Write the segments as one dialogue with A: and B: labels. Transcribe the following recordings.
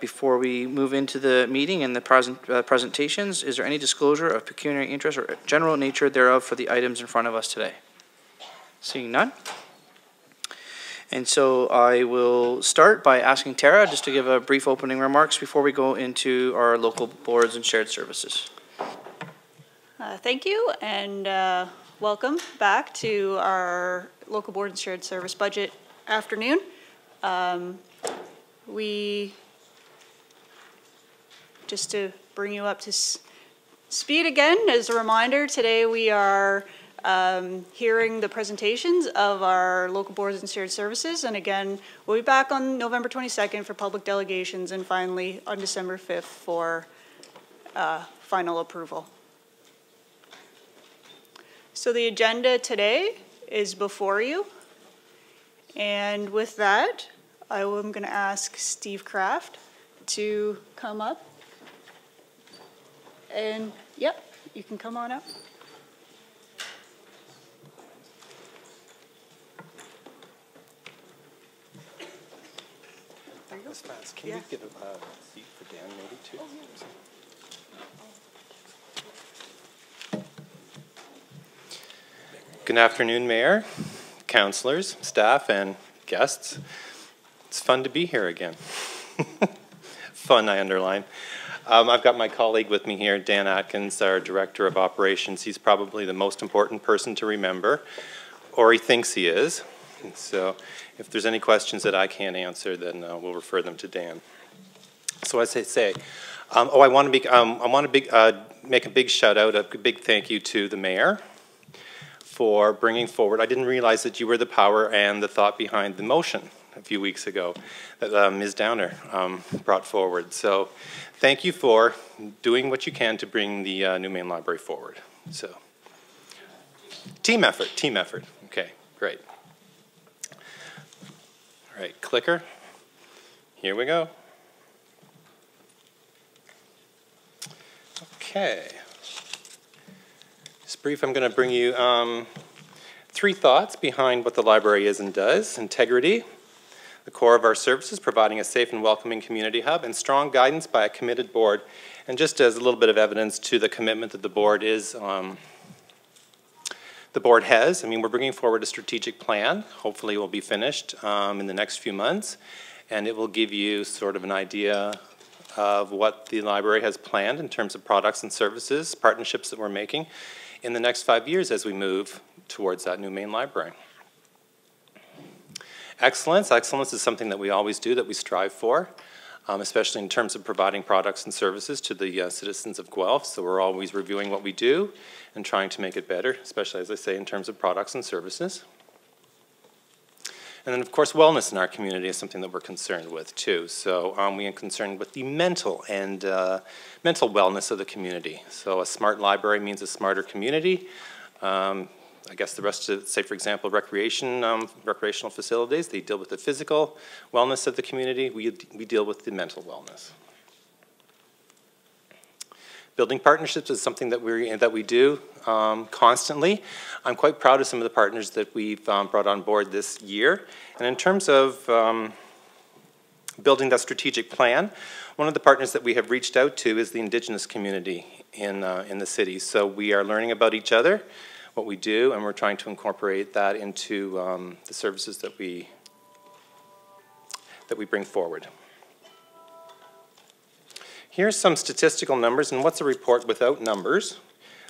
A: Before we move into the meeting and the presentations, is there any disclosure of pecuniary interest or general nature thereof for the items in front of us today? Seeing none. And so I will start by asking Tara just to give a brief opening remarks before we go into our local boards and shared services.
B: Thank you, and welcome back to our local board and shared service budget afternoon. Just to bring you up to speed again, as a reminder, today we are hearing the presentations of our local boards and shared services, and again, we'll be back on November 22nd for public delegations, and finally on December 5th for final approval. So the agenda today is before you, and with that, I'm going to ask Steve Kraft to come up, and yep, you can come on up.
C: Can you give a seat for Dan maybe too? Good afternoon, Mayor, councillors, staff, and guests. It's fun to be here again. Fun, I underline. I've got my colleague with me here, Dan Atkins, our Director of Operations. He's probably the most important person to remember, or he thinks he is. And so if there's any questions that I can't answer, then we'll refer them to Dan. So as I say, I want to make a big shout out, a big thank you to the Mayor for bringing forward. I didn't realize that you were the power and the thought behind the motion a few weeks ago that Ms. Downer brought forward. So thank you for doing what you can to bring the new main library forward. So team effort. Okay, great. All right, clicker. Here we go. Okay. Just brief, I'm going to bring you 3 thoughts behind what the library is and does. Integrity, the core of our services, providing a safe and welcoming community hub, and strong guidance by a committed board. And just as a little bit of evidence to the commitment that the board is, has. I mean, we're bringing forward a strategic plan. Hopefully it will be finished in the next few months, and it will give you sort of an idea of what the library has planned in terms of products and services, partnerships that we're making in the next 5 years as we move towards that new main library. Excellence. Excellence is something that we always do, that we strive for, especially in terms of providing products and services to the citizens of Guelph. So we're always reviewing what we do and trying to make it better, especially, as I say, in terms of products and services. And then, of course, wellness in our community is something that we're concerned with, too. So we are concerned with the mental and mental wellness of the community. So a smart library means a smarter community. I guess the rest of, say, for example, recreational facilities, they deal with the physical wellness of the community. We deal with the mental wellness. Building partnerships is something that we do constantly. I'm quite proud of some of the partners that we've brought on board this year. And in terms of building that strategic plan, one of the partners that we have reached out to is the Indigenous community in the city. So we are learning about each other, what we do, and we're trying to incorporate that into the services that we bring forward. Here's some statistical numbers, and what's a report without numbers?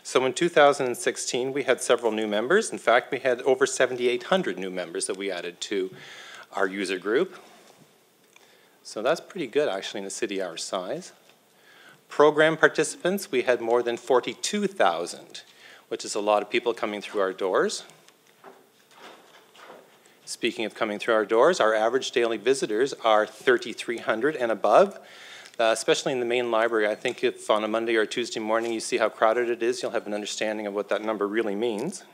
C: So in 2016, we had several new members. In fact, we had over 7,800 new members that we added to our user group. So that's pretty good, actually, in a city our size. Program participants, we had more than 42,000, which is a lot of people coming through our doors. Speaking of coming through our doors, our average daily visitors are 3,300 and above. Especially in the main library. I think if on a Monday or Tuesday morning you see how crowded it is, you'll have an understanding of what that number really means.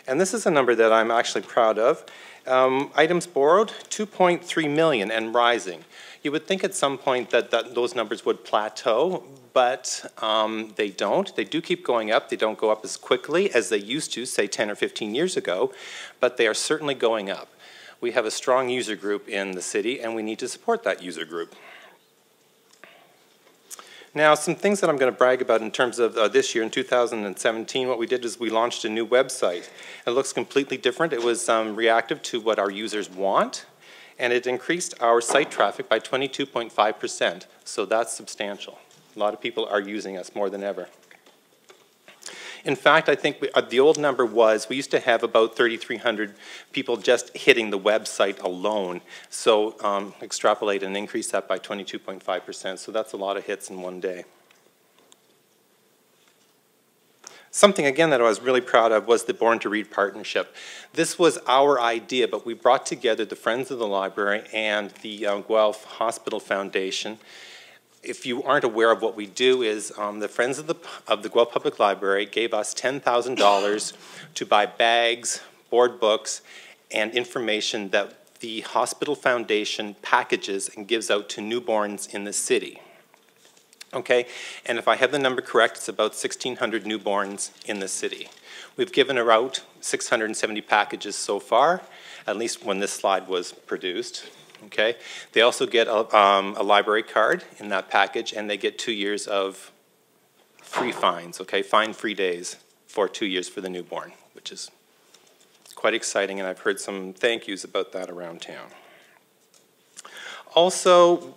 C: And this is a number that I'm actually proud of. Items borrowed, 2.3 million and rising. You would think at some point that those numbers would plateau, but they don't. They do keep going up. They don't go up as quickly as they used to, say 10 or 15 years ago, but they are certainly going up. We have a strong user group in the city, and we need to support that user group. Now, some things that I'm going to brag about in terms of this year, in 2017, what we did is we launched a new website. It looks completely different. It was reactive to what our users want, and it increased our site traffic by 22.5%, so that's substantial. A lot of people are using us more than ever. In fact, I think the old number was we used to have about 3,300 people just hitting the website alone. So extrapolate and increase that by 22.5%. So that's a lot of hits in one day. Something, again, that I was really proud of was the Born to Read partnership. This was our idea, but we brought together the Friends of the Library and the Guelph Hospital Foundation. If you aren't aware of what we do is the Friends of the Guelph Public Library gave us $10,000 to buy bags, board books, and information that the Hospital Foundation packages and gives out to newborns in the city. Okay, and if I have the number correct, it's about 1,600 newborns in the city. We've given out 670 packages so far, at least when this slide was produced. Okay, they also get a library card in that package, and they get 2 years of free fines, okay, fine-free days for 2 years for the newborn, which is quite exciting, and I've heard some thank yous about that around town. Also,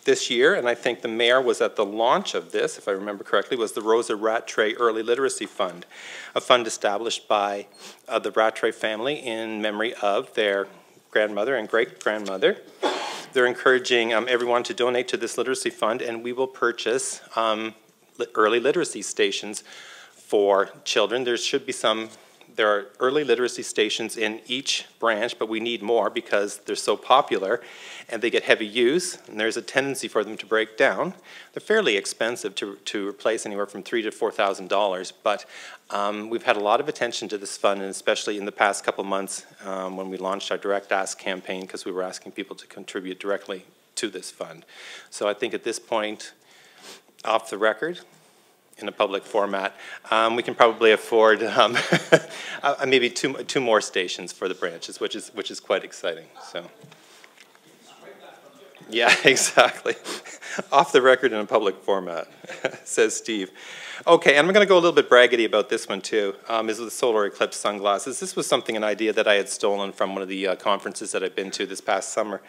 C: this year, and I think the mayor was at the launch of this, if I remember correctly, was the Rosa Rattray Early Literacy Fund, a fund established by the Rattray family in memory of their grandmother and great-grandmother. They're encouraging everyone to donate to this literacy fund, and we will purchase early literacy stations for children. There are early literacy stations in each branch, but we need more because they're so popular and they get heavy use, and there's a tendency for them to break down. They're fairly expensive to replace, anywhere from $3,000 to $4,000, but we've had a lot of attention to this fund, and especially in the past couple months when we launched our Direct Ask campaign, because we were asking people to contribute directly to this fund. So I think at this point, off the record, in a public format, we can probably afford maybe two more stations for the branches, which is quite exciting. So, yeah, exactly. Off the record in a public format, says Steve. Okay, and I'm going to go a little bit braggedy about this one too, is the solar eclipse sunglasses. This was an idea that I had stolen from one of the conferences that I've been to this past summer.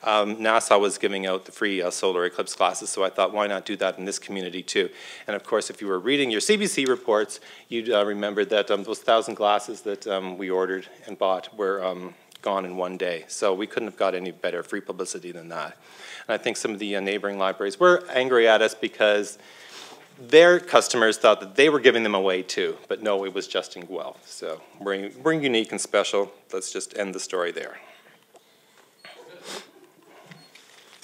C: NASA was giving out the free solar eclipse glasses, so I thought, why not do that in this community too? And of course, if you were reading your CBC reports, you'd remember that those 1,000 glasses that we ordered and bought were gone in one day. So we couldn't have got any better free publicity than that. And I think some of the neighboring libraries were angry at us because their customers thought that they were giving them away too, but no, it was just in Guelph. So we're unique and special. Let's just end the story there.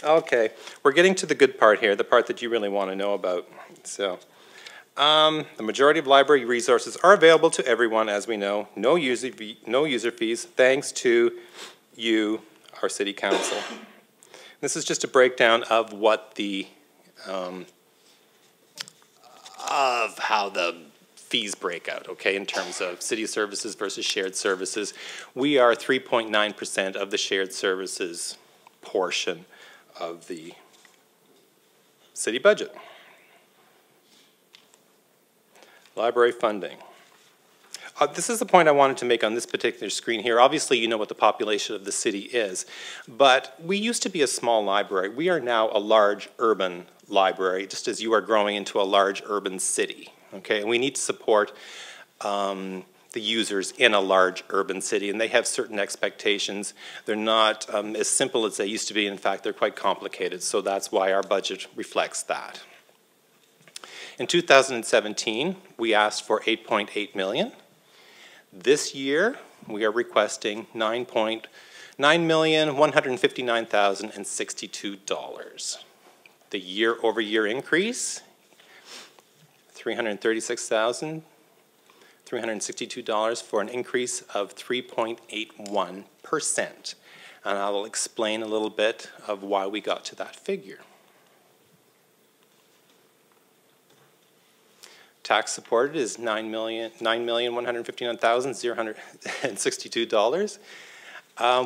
C: Okay, we're getting to the good part here, the part that you really want to know about. So, the majority of library resources are available to everyone, as we know. No user fees, thanks to you, our city council. This is just a breakdown of what the of how the fees break out, okay, in terms of city services versus shared services. We are 3.9% of the shared services portion of the city budget. Library funding. This is the point I wanted to make on this particular screen here. Obviously, you know what the population of the city is, but we used to be a small library. We are now a large urban library, just as you are growing into a large urban city, okay? And we need to support the users in a large urban city, and they have certain expectations. They're not as simple as they used to be. In fact, they're quite complicated, so that's why our budget reflects that. In 2017, we asked for $8.8 million. This year, we are requesting $9,159,062. The year-over-year increase, $336,362 for an increase of 3.81%. And I will explain a little bit of why we got to that figure. Tax supported is $9,159,062.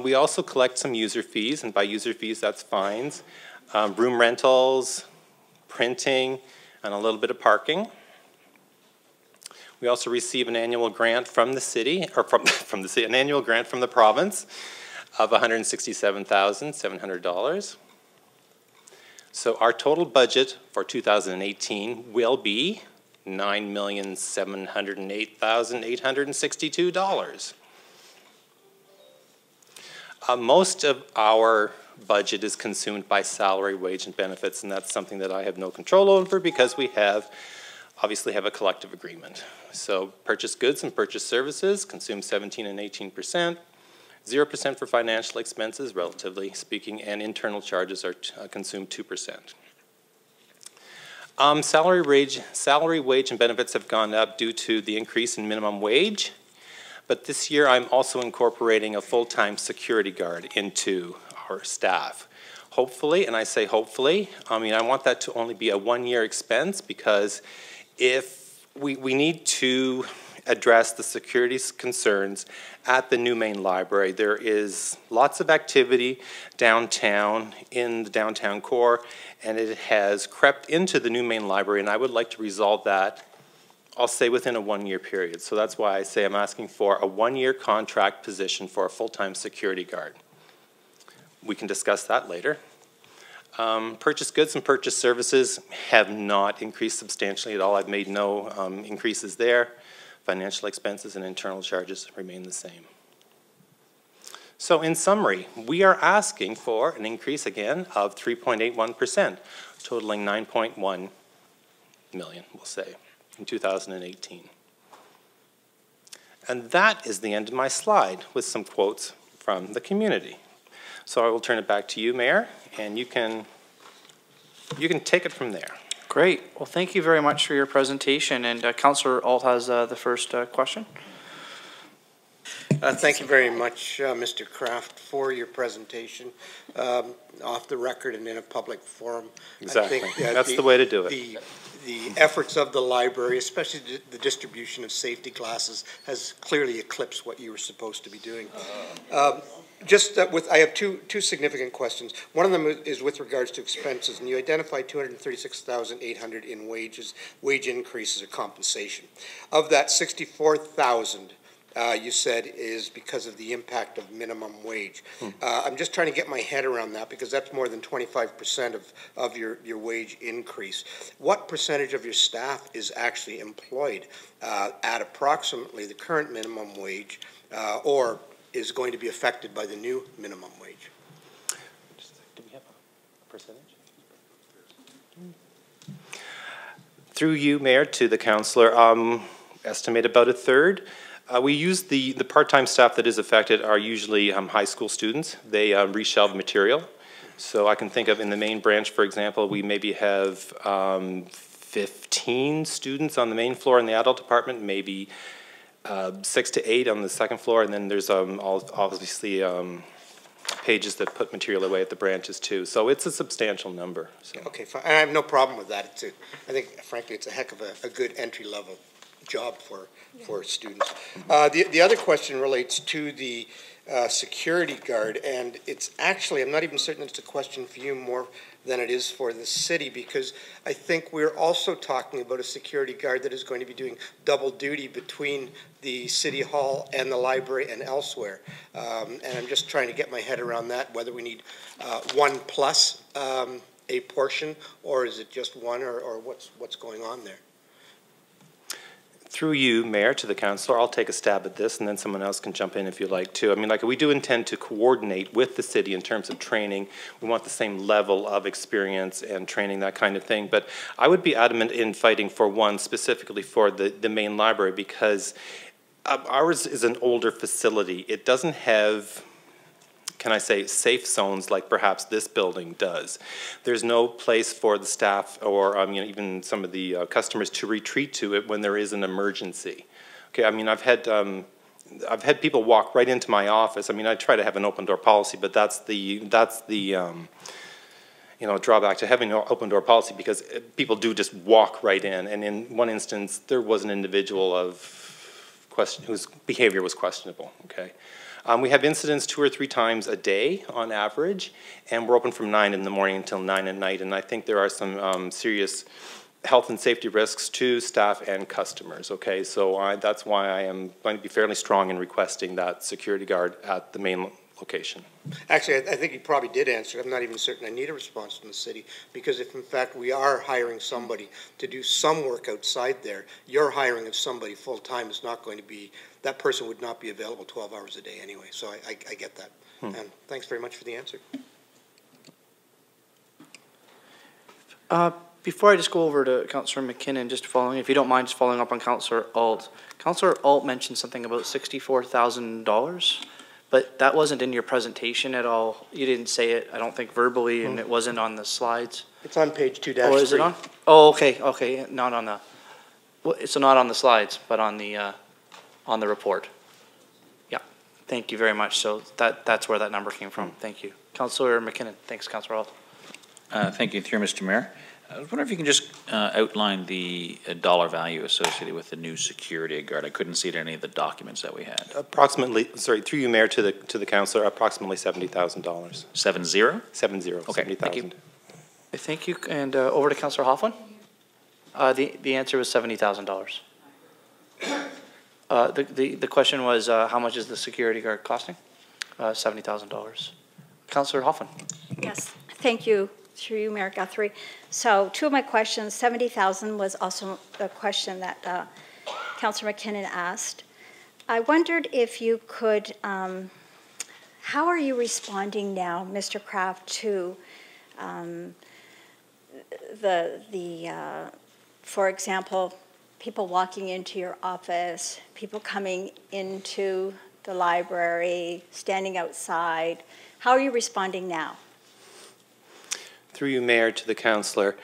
C: We also collect some user fees, and by user fees, that's fines, room rentals, printing, and a little bit of parking. We also receive an annual grant from the city, or from the city, an annual grant from the province of $167,700. So our total budget for 2018 will be $9,708,862. Most of our budget is consumed by salary, wage, and benefits, and that's something that I have no control over because we obviously have a collective agreement. So purchase goods and purchase services consume 17% and 18%, 0% for financial expenses, relatively speaking, and internal charges are consumed 2%. Salary, wage, and benefits have gone up due to the increase in minimum wage. But this year, I'm also incorporating a full-time security guard into our staff. Hopefully, and I say hopefully, I want that to only be a one-year expense because if we need to address the security concerns at the new main library. There is lots of activity downtown in the downtown core, and it has crept into the new main library, and I would like to resolve that, I'll say within a one-year period. So that's why I say I'm asking for a one-year contract position for a full-time security guard. We can discuss that later. Purchase goods and purchase services have not increased substantially at all. I've made no increases there. Financial expenses and internal charges remain the same. So in summary, we are asking for an increase again of 3.81%, totaling $9.1 million, we'll say, in 2018. And that is the end of my slide with some quotes from the community. So I will turn it back to you, Mayor, and you can take it from there.
A: Great. Well, thank you very much for your presentation. And Councillor Alt has the first question.
D: Thank you very much, Mr. Kraft, for your presentation off the record and in a public forum.
C: Exactly.
D: I think,
C: that's the way to do it.
D: The efforts of the library, especially the distribution of safety glasses, has clearly eclipsed what you were supposed to be doing. I have two significant questions. One of them is with regards to expenses, and you identified $236,800 in wage increases or compensation. Of that, $64,000 you said is because of the impact of minimum wage. I'm just trying to get my head around that because that's more than 25% of your wage increase. What percentage of your staff is actually employed at approximately the current minimum wage or is going to be affected by the new minimum wage?
C: Do we have a percentage? Through you, Mayor, to the councillor, estimate about a third. We use the part-time staff that is affected are usually high school students. They reshelve material. So I can think of in the main branch, for example, we maybe have 15 students on the main floor in the adult department, maybe 6 to 8 on the second floor, and then there's obviously pages that put material away at the branches too. So it's a substantial number. So.
D: Okay, fine. I have no problem with that. I think, frankly, it's a heck of a good entry-level job for students. The other question relates to the security guard, and it's actually, I'm not even certain it's a question for you more than it is for the city, because I think we're also talking about a security guard that is going to be doing double duty between the city hall and the library and elsewhere. And I'm just trying to get my head around that, whether we need one plus a portion, or is it just one, or what's going on there?
C: Through you, Mayor, to the councillor, I'll take a stab at this, and then someone else can jump in if you'd like to. I mean, we do intend to coordinate with the city in terms of training. We want the same level of experience and training, that kind of thing. But I would be adamant in fighting for one specifically for the main library, because ours is an older facility. It doesn't have, can I say, safe zones like perhaps this building does. There's no place for the staff or even some of the customers to retreat to it when there is an emergency. Okay, I mean, I've had people walk right into my office. I mean, I try to have an open door policy, but that's the drawback to having an open door policy, because people do just walk right in. And in one instance, there was an individual whose behavior was questionable. Okay. We have incidents 2 or 3 times a day on average, and we're open from 9 in the morning until 9 at night. And I think there are some serious health and safety risks to staff and customers, okay? So that's why I am going to be fairly strong in requesting that security guard at the main location.
D: Actually, I think you probably did answer it. I'm not even certain I need a response from the city, because if in fact we are hiring somebody to do some work outside there, your hiring of somebody full-time is not going to be, that person would not be available 12 hours a day anyway, so I get that. And thanks very much for the answer.
A: Before I just go over to Councillor McKinnon, just following, if you don't mind, just following up on Councillor Alt. Councillor Alt mentioned something about $64,000, but that wasn't in your presentation at all. You didn't say it, I don't think verbally, and it wasn't on the slides.
D: It's on page 2-3.
A: Oh, is it on? Oh, okay, not on the, so not on the slides, but on the report. Yeah, thank you very much. So that's where that number came from. Thank you. Councillor McKinnon. Thanks, Councillor Alt.
E: Thank you, through Mr. Mayor. I was wondering if you can just outline the dollar value associated with the new security guard. I couldn't see it in any of the documents that we had.
C: Approximately, sorry, through you, Mayor, to the councillor, approximately $70,000.
E: 70?
C: 70,
E: Okay,
C: 70,000.
E: thank you.
A: Thank you. And over to Councillor Hoffman. The answer was $70,000. The question was how much is the security guard costing? $70,000. Councillor Hoffman.
F: Yes, thank you, through you, Mayor Guthrie. So 2 of my questions, 70,000 was also the question that Councillor McKinnon asked. I wondered if you could, how are you responding now, Mr. Kraft, to for example, people walking into your office, people coming into the library, standing outside? How are you responding now?
C: Through you, Mayor, to the councillor.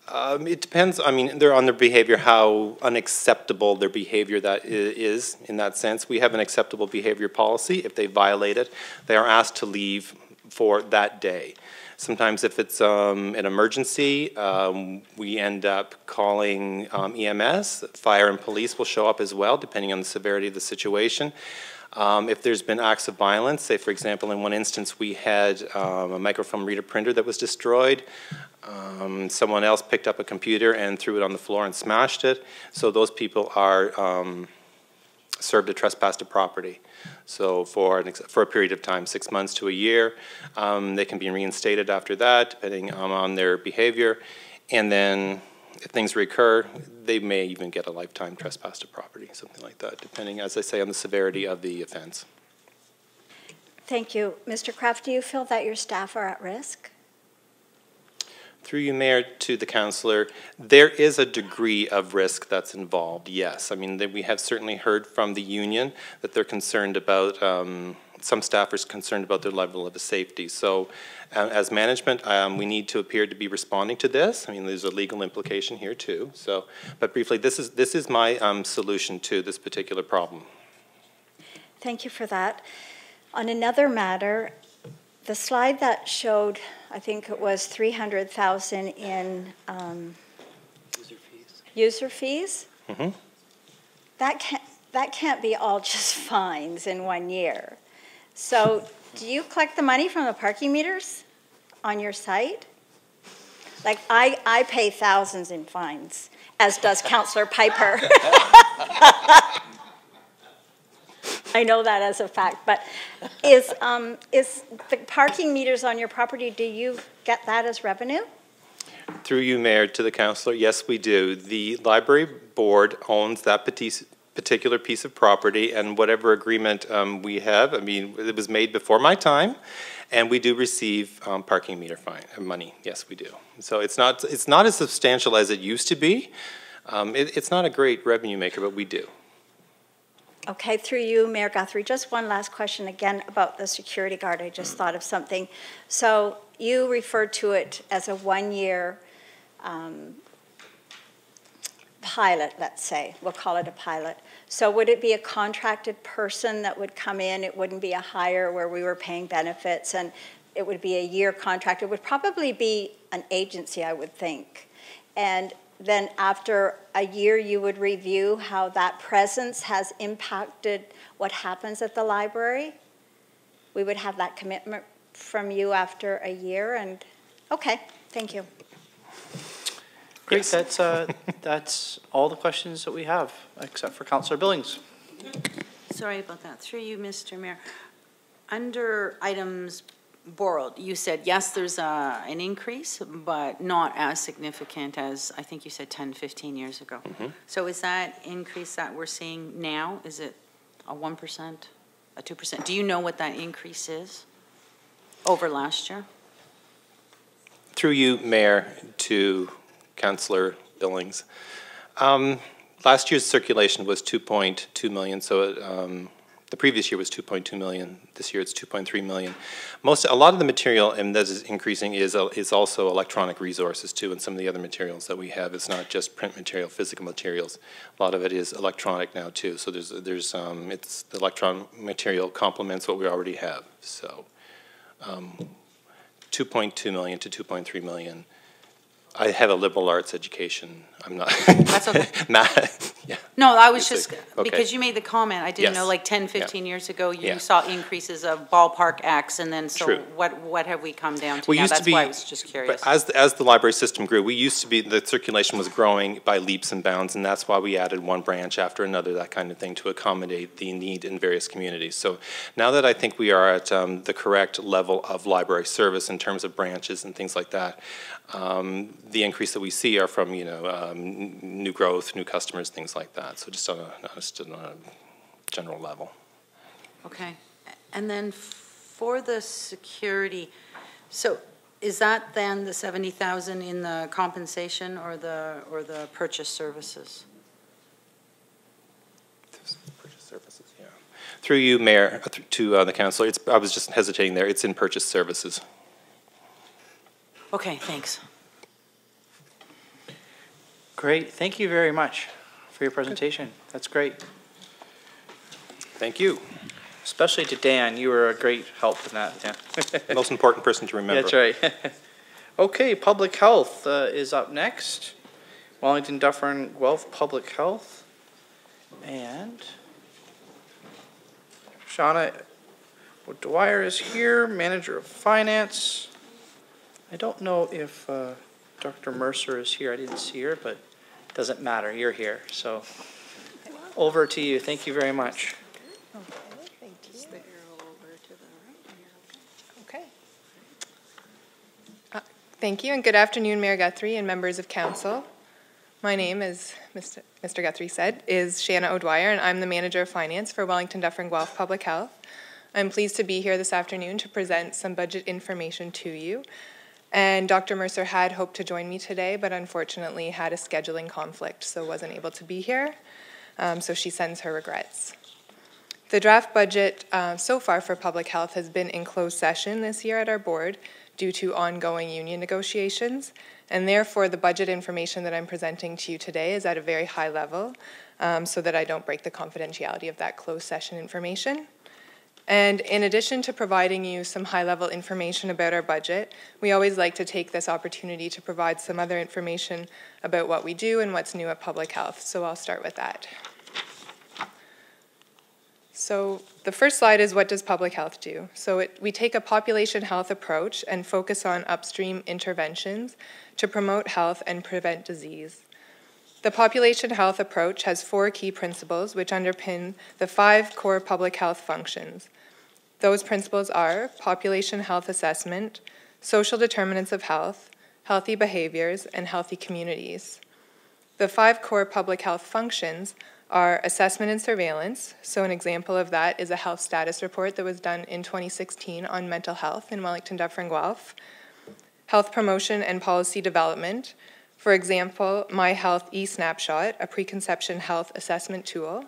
C: It depends, I mean, they're on their behavior, how unacceptable their behavior that is in that sense. We have an acceptable behavior policy. If they violate it, they are asked to leave for that day. Sometimes if it's an emergency, we end up calling EMS. Fire and police will show up as well, depending on the severity of the situation. If there's been acts of violence, say for example in one instance we had a microfilm reader printer that was destroyed. Someone else picked up a computer and threw it on the floor and smashed it. So those people are served a trespass to property. So for a period of time, 6 months to a year, they can be reinstated after that, depending on their behavior. And then if things recur, they may even get a lifetime trespass to property, something like that, depending, as I say, on the severity of the offense.
F: Thank you. Mr. Kraft, do you feel that your staff are at risk?
C: Through you, Mayor, to the councillor, there is a degree of risk that's involved, yes. I mean, we have certainly heard from the union that they're concerned about, some staffers concerned about their level of safety. So as management, we need to appear to be responding to this. I mean, there's a legal implication here too. So, but briefly, this is my solution to this particular problem.
F: Thank you for that. On another matter, the slide that showed, I think it was 300,000 in user fees.
C: Mm-hmm.
F: That can't be all just fines in 1 year. So do you collect the money from the parking meters on your site? Like I pay thousands in fines, as does Councillor Piper. I know that as a fact, but is the parking meters on your property, do you get that as revenue?
C: Through you, Mayor, to the councillor, yes, we do. The library board owns that particular piece of property, and whatever agreement we have, I mean, it was made before my time, and we do receive parking meter money. Yes, we do. So it's not as substantial as it used to be. It's not a great revenue maker, but we do.
F: Okay, through you, Mayor Guthrie, just one last question again about the security guard. I just thought of something. So you referred to it as a 1 year pilot, let's say. We'll call it a pilot. So would it be a contracted person that would come in? It wouldn't be a hire where we were paying benefits, and it would be a year contract. It would probably be an agency, I would think. And then after a year, you would review how that presence has impacted what happens at the library? we would have that commitment from you after a year. And okay, thank you.
A: Great, that's all the questions that we have, except for Councillor Billings.
G: Sorry about that. Through you, Mr. Mayor. Under items borrowed, you said, yes, there's an increase, but not as significant as, I think you said 10, 15 years ago. So is that increase that we're seeing now, is it a 1%, a 2%? Do you know what that increase is over last year?
C: Through you, Mayor, to Councillor Billings. Last year's circulation was 2.2 million, so the previous year was 2.2 million. This year it's 2.3 million. A lot of the material that is increasing is also electronic resources too, and some of the other materials that we have. It's not just print material, physical materials. A lot of it is electronic now too. So it's the electronic material complements what we already have. So 2.2 million to 2.3 million. I have a liberal arts education. I'm not.
G: That's okay.
C: Yeah.
G: No, I was just,
C: okay.
G: because you made the comment, I didn't know,
C: Yes.
G: like 10, 15 years ago, you
C: Yeah.
G: saw increases of ballpark X, and then so
C: True.
G: what have we come down to
C: We
G: now?
C: used to
G: That's
C: be,
G: why I was just curious.
C: but as the library system grew, we used to be, the circulation was growing by leaps and bounds, and that's why we added one branch after another, that kind of thing, to accommodate the need in various communities. So now that I think we are at the correct level of library service in terms of branches and things like that, the increase that we see are from, new growth, new customers, things like that. So just on a general level.
G: Okay, and then for the security, so is that then the 70,000 in the compensation or the purchase services?
C: Purchase services, yeah. Through you, Mayor, to the council, I was just hesitating there. It's in purchase services.
G: Okay, thanks.
A: Great, thank you very much for your presentation. That's great.
C: Thank you.
A: Especially to Dan, you were a great help in that, yeah.
C: Most important person to remember.
A: That's right. Okay, public health is up next. Wellington Dufferin Guelph Public Health. And Shauna Dwyer is here, Manager of Finance. I don't know if Dr. Mercer is here. I didn't see her, but it doesn't matter. You're here. So over to you. Thank you very much.
H: Okay. Thank you, and good afternoon, Mayor Guthrie and members of council. My name, as Mr. Guthrie said, is Shanna O'Dwyer, and I'm the Manager of Finance for Wellington Dufferin Guelph Public Health. I'm pleased to be here this afternoon to present some budget information to you. And Dr. Mercer had hoped to join me today, but unfortunately had a scheduling conflict, so wasn't able to be here. So she sends her regrets. The draft budget so far for public health has been in closed session this year at our board due to ongoing union negotiations, and therefore the budget information that I'm presenting to you today is at a very high level so that I don't break the confidentiality of that closed session information. And in addition to providing you some high-level information about our budget, we always like to take this opportunity to provide some other information about what we do and what's new at public health. So I'll start with that. So the first slide is, what does public health do? So we take a population health approach and focus on upstream interventions to promote health and prevent disease. The population health approach has 4 key principles which underpin the 5 core public health functions. Those principles are population health assessment, social determinants of health, healthy behaviors, and healthy communities. The 5 core public health functions are assessment and surveillance. So an example of that is a health status report that was done in 2016 on mental health in Wellington Dufferin Guelph. Health promotion and policy development. For example, My Health eSnapshot, a preconception health assessment tool.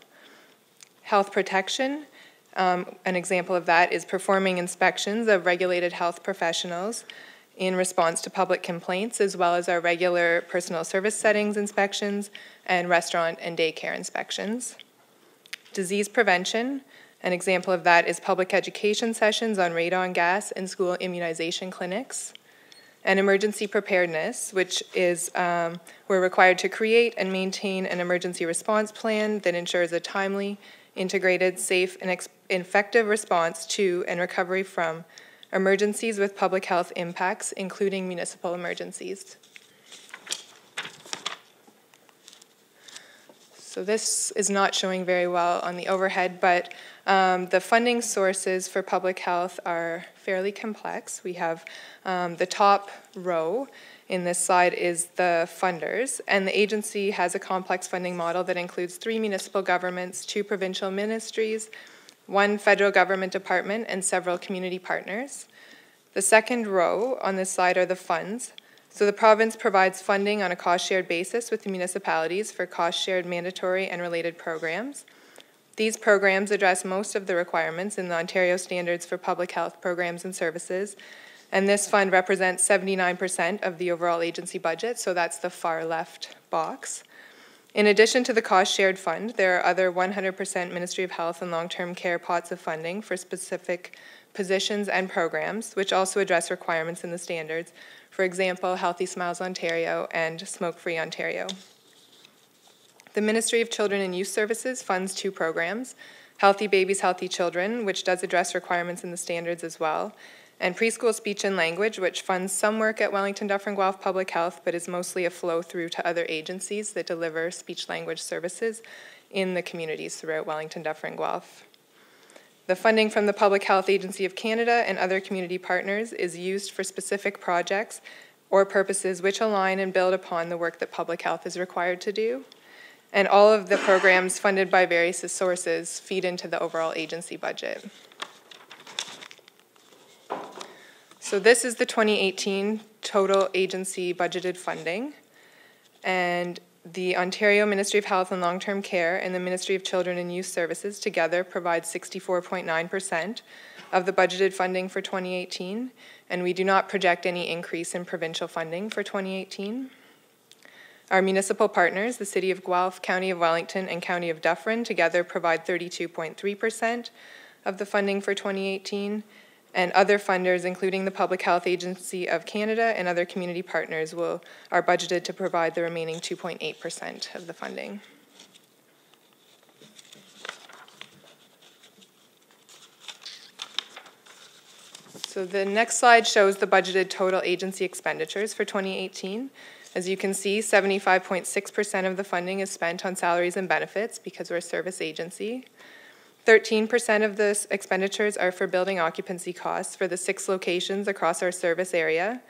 H: Health protection. An example of that is performing inspections of regulated health professionals in response to public complaints, as well as our regular personal service settings inspections and restaurant and daycare inspections. Disease prevention. An example of that is public education sessions on radon gas and school immunization clinics. And emergency preparedness, which is we're required to create and maintain an emergency response plan that ensures a timely, integrated, safe, and effective response to and recovery from emergencies with public health impacts, including municipal emergencies. So this is not showing very well on the overhead, but the funding sources for public health are fairly complex. We have the top row in this slide is the funders, and the agency has a complex funding model that includes 3 municipal governments, 2 provincial ministries, 1 federal government department, and several community partners. The second row on this slide are the funds. So the province provides funding on a cost-shared basis with the municipalities for cost-shared mandatory and related programs. These programs address most of the requirements in the Ontario Standards for Public Health Programs and Services, and this fund represents 79% of the overall agency budget, so that's the far left box. In addition to the cost-shared fund, there are other 100% Ministry of Health and Long-Term Care pots of funding for specific positions and programs, which also address requirements in the standards. For example, Healthy Smiles Ontario and Smoke Free Ontario. The Ministry of Children and Youth Services funds 2 programs, Healthy Babies, Healthy Children, which does address requirements in the standards as well, and Preschool Speech and Language, which funds some work at Wellington Dufferin Guelph Public Health, but is mostly a flow through to other agencies that deliver speech language services in the communities throughout Wellington Dufferin Guelph. The funding from the Public Health Agency of Canada and other community partners is used for specific projects or purposes which align and build upon the work that public health is required to do. And all of the programs funded by various sources feed into the overall agency budget. So this is the 2018 total agency budgeted funding. And the Ontario Ministry of Health and Long-Term Care and the Ministry of Children and Youth Services together provide 64.9% of the budgeted funding for 2018, and we do not project any increase in provincial funding for 2018. Our municipal partners, the City of Guelph, County of Wellington, and County of Dufferin, together provide 32.3% of the funding for 2018, and other funders, including the Public Health Agency of Canada and other community partners, are budgeted to provide the remaining 2.8% of the funding. So the next slide shows the budgeted total agency expenditures for 2018. As you can see, 75.6% of the funding is spent on salaries and benefits because we're a service agency. 13% of the expenditures are for building occupancy costs for the 6 locations across our service area.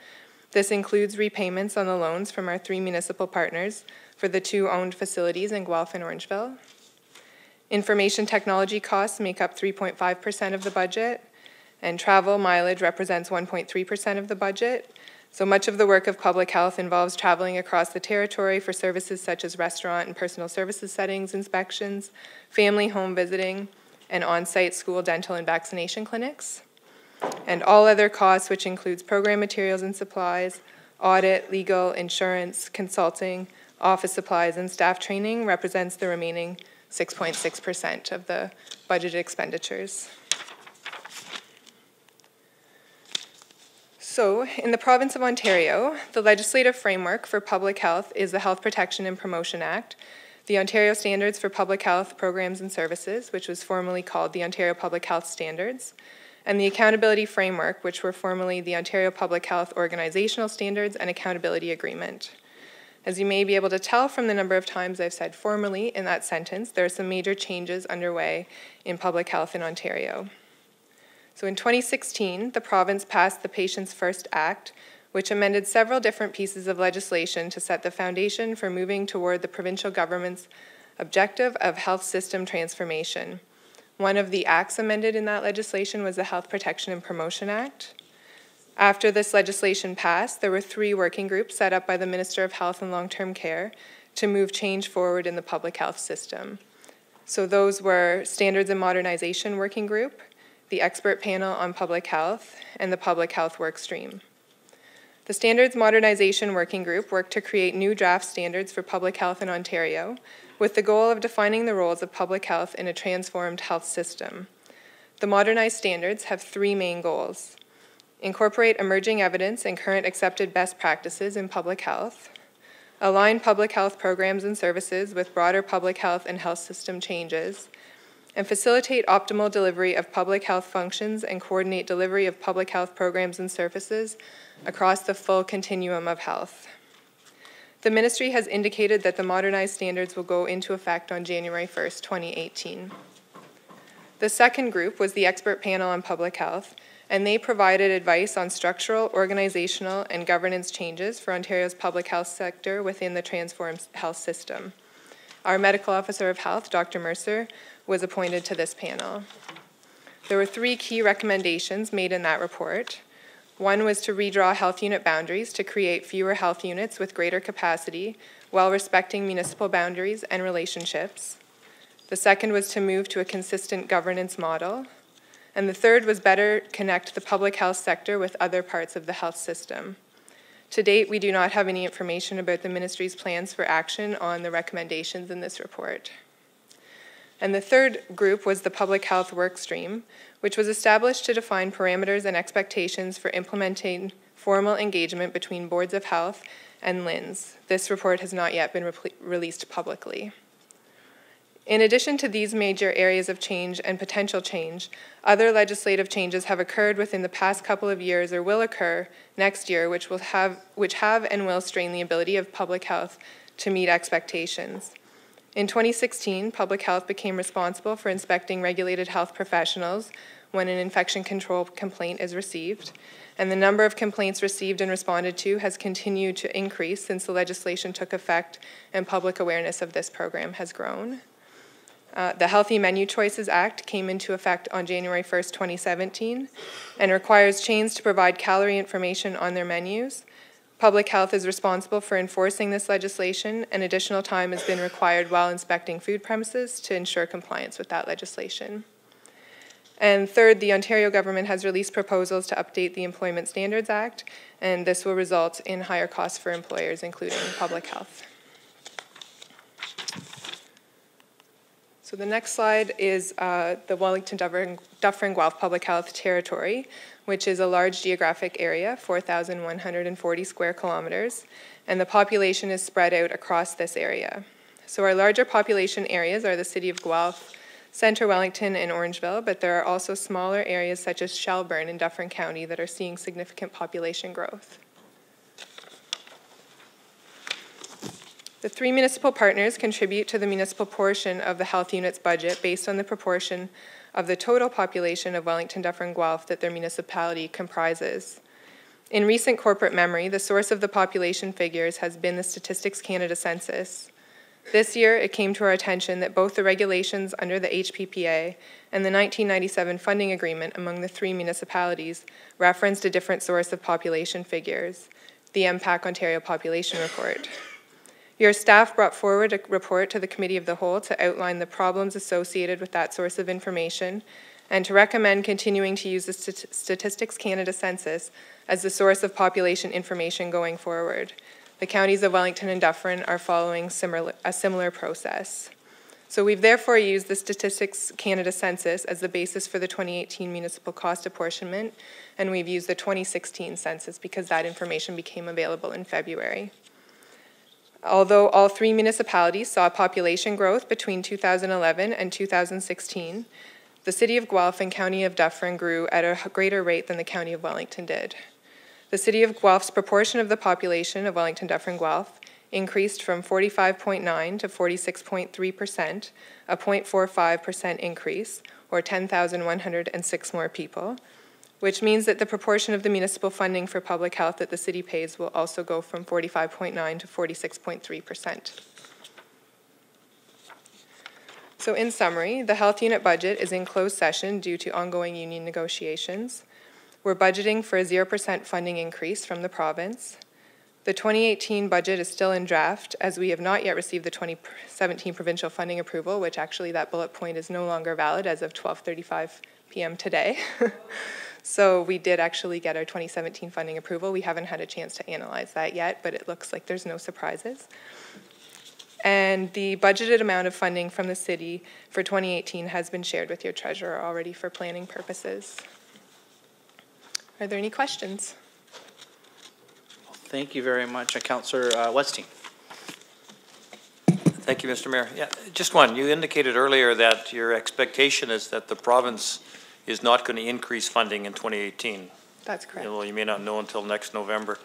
H: This includes repayments on the loans from our 3 municipal partners for the 2 owned facilities in Guelph and Orangeville. Information technology costs make up 3.5% of the budget, and travel mileage represents 1.3% of the budget. So much of the work of public health involves traveling across the territory for services such as restaurant and personal services settings, inspections, family home visiting, and on-site school, dental, and vaccination clinics. And all other costs, which includes program materials and supplies, audit, legal, insurance, consulting, office supplies, and staff training, represents the remaining 6.6% of the budgeted expenditures. So, in the province of Ontario, the legislative framework for public health is the Health Protection and Promotion Act, the Ontario Standards for Public Health Programs and Services, which was formerly called the Ontario Public Health Standards, and the Accountability Framework, which were formerly the Ontario Public Health Organizational Standards and Accountability Agreement. As you may be able to tell from the number of times I've said formally in that sentence, there are some major changes underway in public health in Ontario. So in 2016, the province passed the Patients First Act, which amended several different pieces of legislation to set the foundation for moving toward the provincial government's objective of health system transformation. One of the acts amended in that legislation was the Health Protection and Promotion Act. After this legislation passed, there were 3 working groups set up by the Minister of Health and Long-Term Care to move change forward in the public health system. So those were Standards and Modernization Working Group, the Expert Panel on Public Health, and the Public Health Work Stream. The Standards Modernization Working Group worked to create new draft standards for public health in Ontario with the goal of defining the roles of public health in a transformed health system. The modernized standards have 3 main goals: incorporate emerging evidence and current accepted best practices in public health, align public health programs and services with broader public health and health system changes, and facilitate optimal delivery of public health functions and coordinate delivery of public health programs and services across the full continuum of health. The ministry has indicated that the modernized standards will go into effect on January 1st, 2018. The second group was the expert panel on public health, and they provided advice on structural, organizational, and governance changes for Ontario's public health sector within the transformed health system. Our medical officer of health, Dr. Mercer, was appointed to this panel. There were 3 key recommendations made in that report. One was to redraw health unit boundaries to create fewer health units with greater capacity while respecting municipal boundaries and relationships. The second was to move to a consistent governance model. And the third was better connect the public health sector with other parts of the health system. To date, we do not have any information about the ministry's plans for action on the recommendations in this report. And the third group was the public health work stream, which was established to define parameters and expectations for implementing formal engagement between boards of health and LHINs. This report has not yet been released publicly. In addition to these major areas of change and potential change, other legislative changes have occurred within the past couple of years or will occur next year, which have and will strain the ability of public health to meet expectations. In 2016, public health became responsible for inspecting regulated health professionals when an infection control complaint is received, and the number of complaints received and responded to has continued to increase since the legislation took effect and public awareness of this program has grown. The Healthy Menu Choices Act came into effect on January 1st, 2017, and requires chains to provide calorie information on their menus. Public health is responsible for enforcing this legislation, and additional time has been required while inspecting food premises to ensure compliance with that legislation. And third, the Ontario government has released proposals to update the Employment Standards Act, and this will result in higher costs for employers, including public health. So the next slide is the Wellington Dufferin Guelph Public Health Territory, which is a large geographic area, 4,140 square kilometers, and the population is spread out across this area. So our larger population areas are the City of Guelph, Centre Wellington, and Orangeville, but there are also smaller areas such as Shelburne in Dufferin County that are seeing significant population growth. The 3 municipal partners contribute to the municipal portion of the health unit's budget based on the proportion of the total population of Wellington, Dufferin, Guelph that their municipality comprises. In recent corporate memory, the source of the population figures has been the Statistics Canada census. This year, it came to our attention that both the regulations under the HPPA and the 1997 funding agreement among the 3 municipalities referenced a different source of population figures, the MPAC Ontario Population Report. Your staff brought forward a report to the Committee of the Whole to outline the problems associated with that source of information and to recommend continuing to use the Statistics Canada census as the source of population information going forward. The counties of Wellington and Dufferin are following a similar process. So we've therefore used the Statistics Canada census as the basis for the 2018 municipal cost apportionment, and we've used the 2016 census because that information became available in February. Although all 3 municipalities saw population growth between 2011 and 2016, the City of Guelph and County of Dufferin grew at a greater rate than the County of Wellington did. The City of Guelph's proportion of the population of Wellington, Dufferin, Guelph increased from 45.9% to 46.3%, a 0.45% increase, or 10,106 more people, which means that the proportion of the municipal funding for public health that the city pays will also go from 45.9% to 46.3%. So in summary, the health unit budget is in closed session due to ongoing union negotiations. We're budgeting for a 0% funding increase from the province. The 2018 budget is still in draft, as we have not yet received the 2017 provincial funding approval, which actually that bullet point is no longer valid as of 12:35 p.m. today. So we did actually get our 2017 funding approval. We haven't had a chance to analyze that yet, but it looks like there's no surprises. And the budgeted amount of funding from the city for 2018 has been shared with your treasurer already for planning purposes. Are there any questions?
A: Thank you very much, Councillor Wetstein.
E: Thank
I: Thank you, Mr. Mayor. Yeah, just one. You indicated earlier that your expectation is that the province is not going to increase funding in 2018.
H: That's correct.
I: Well, you may not know until next November.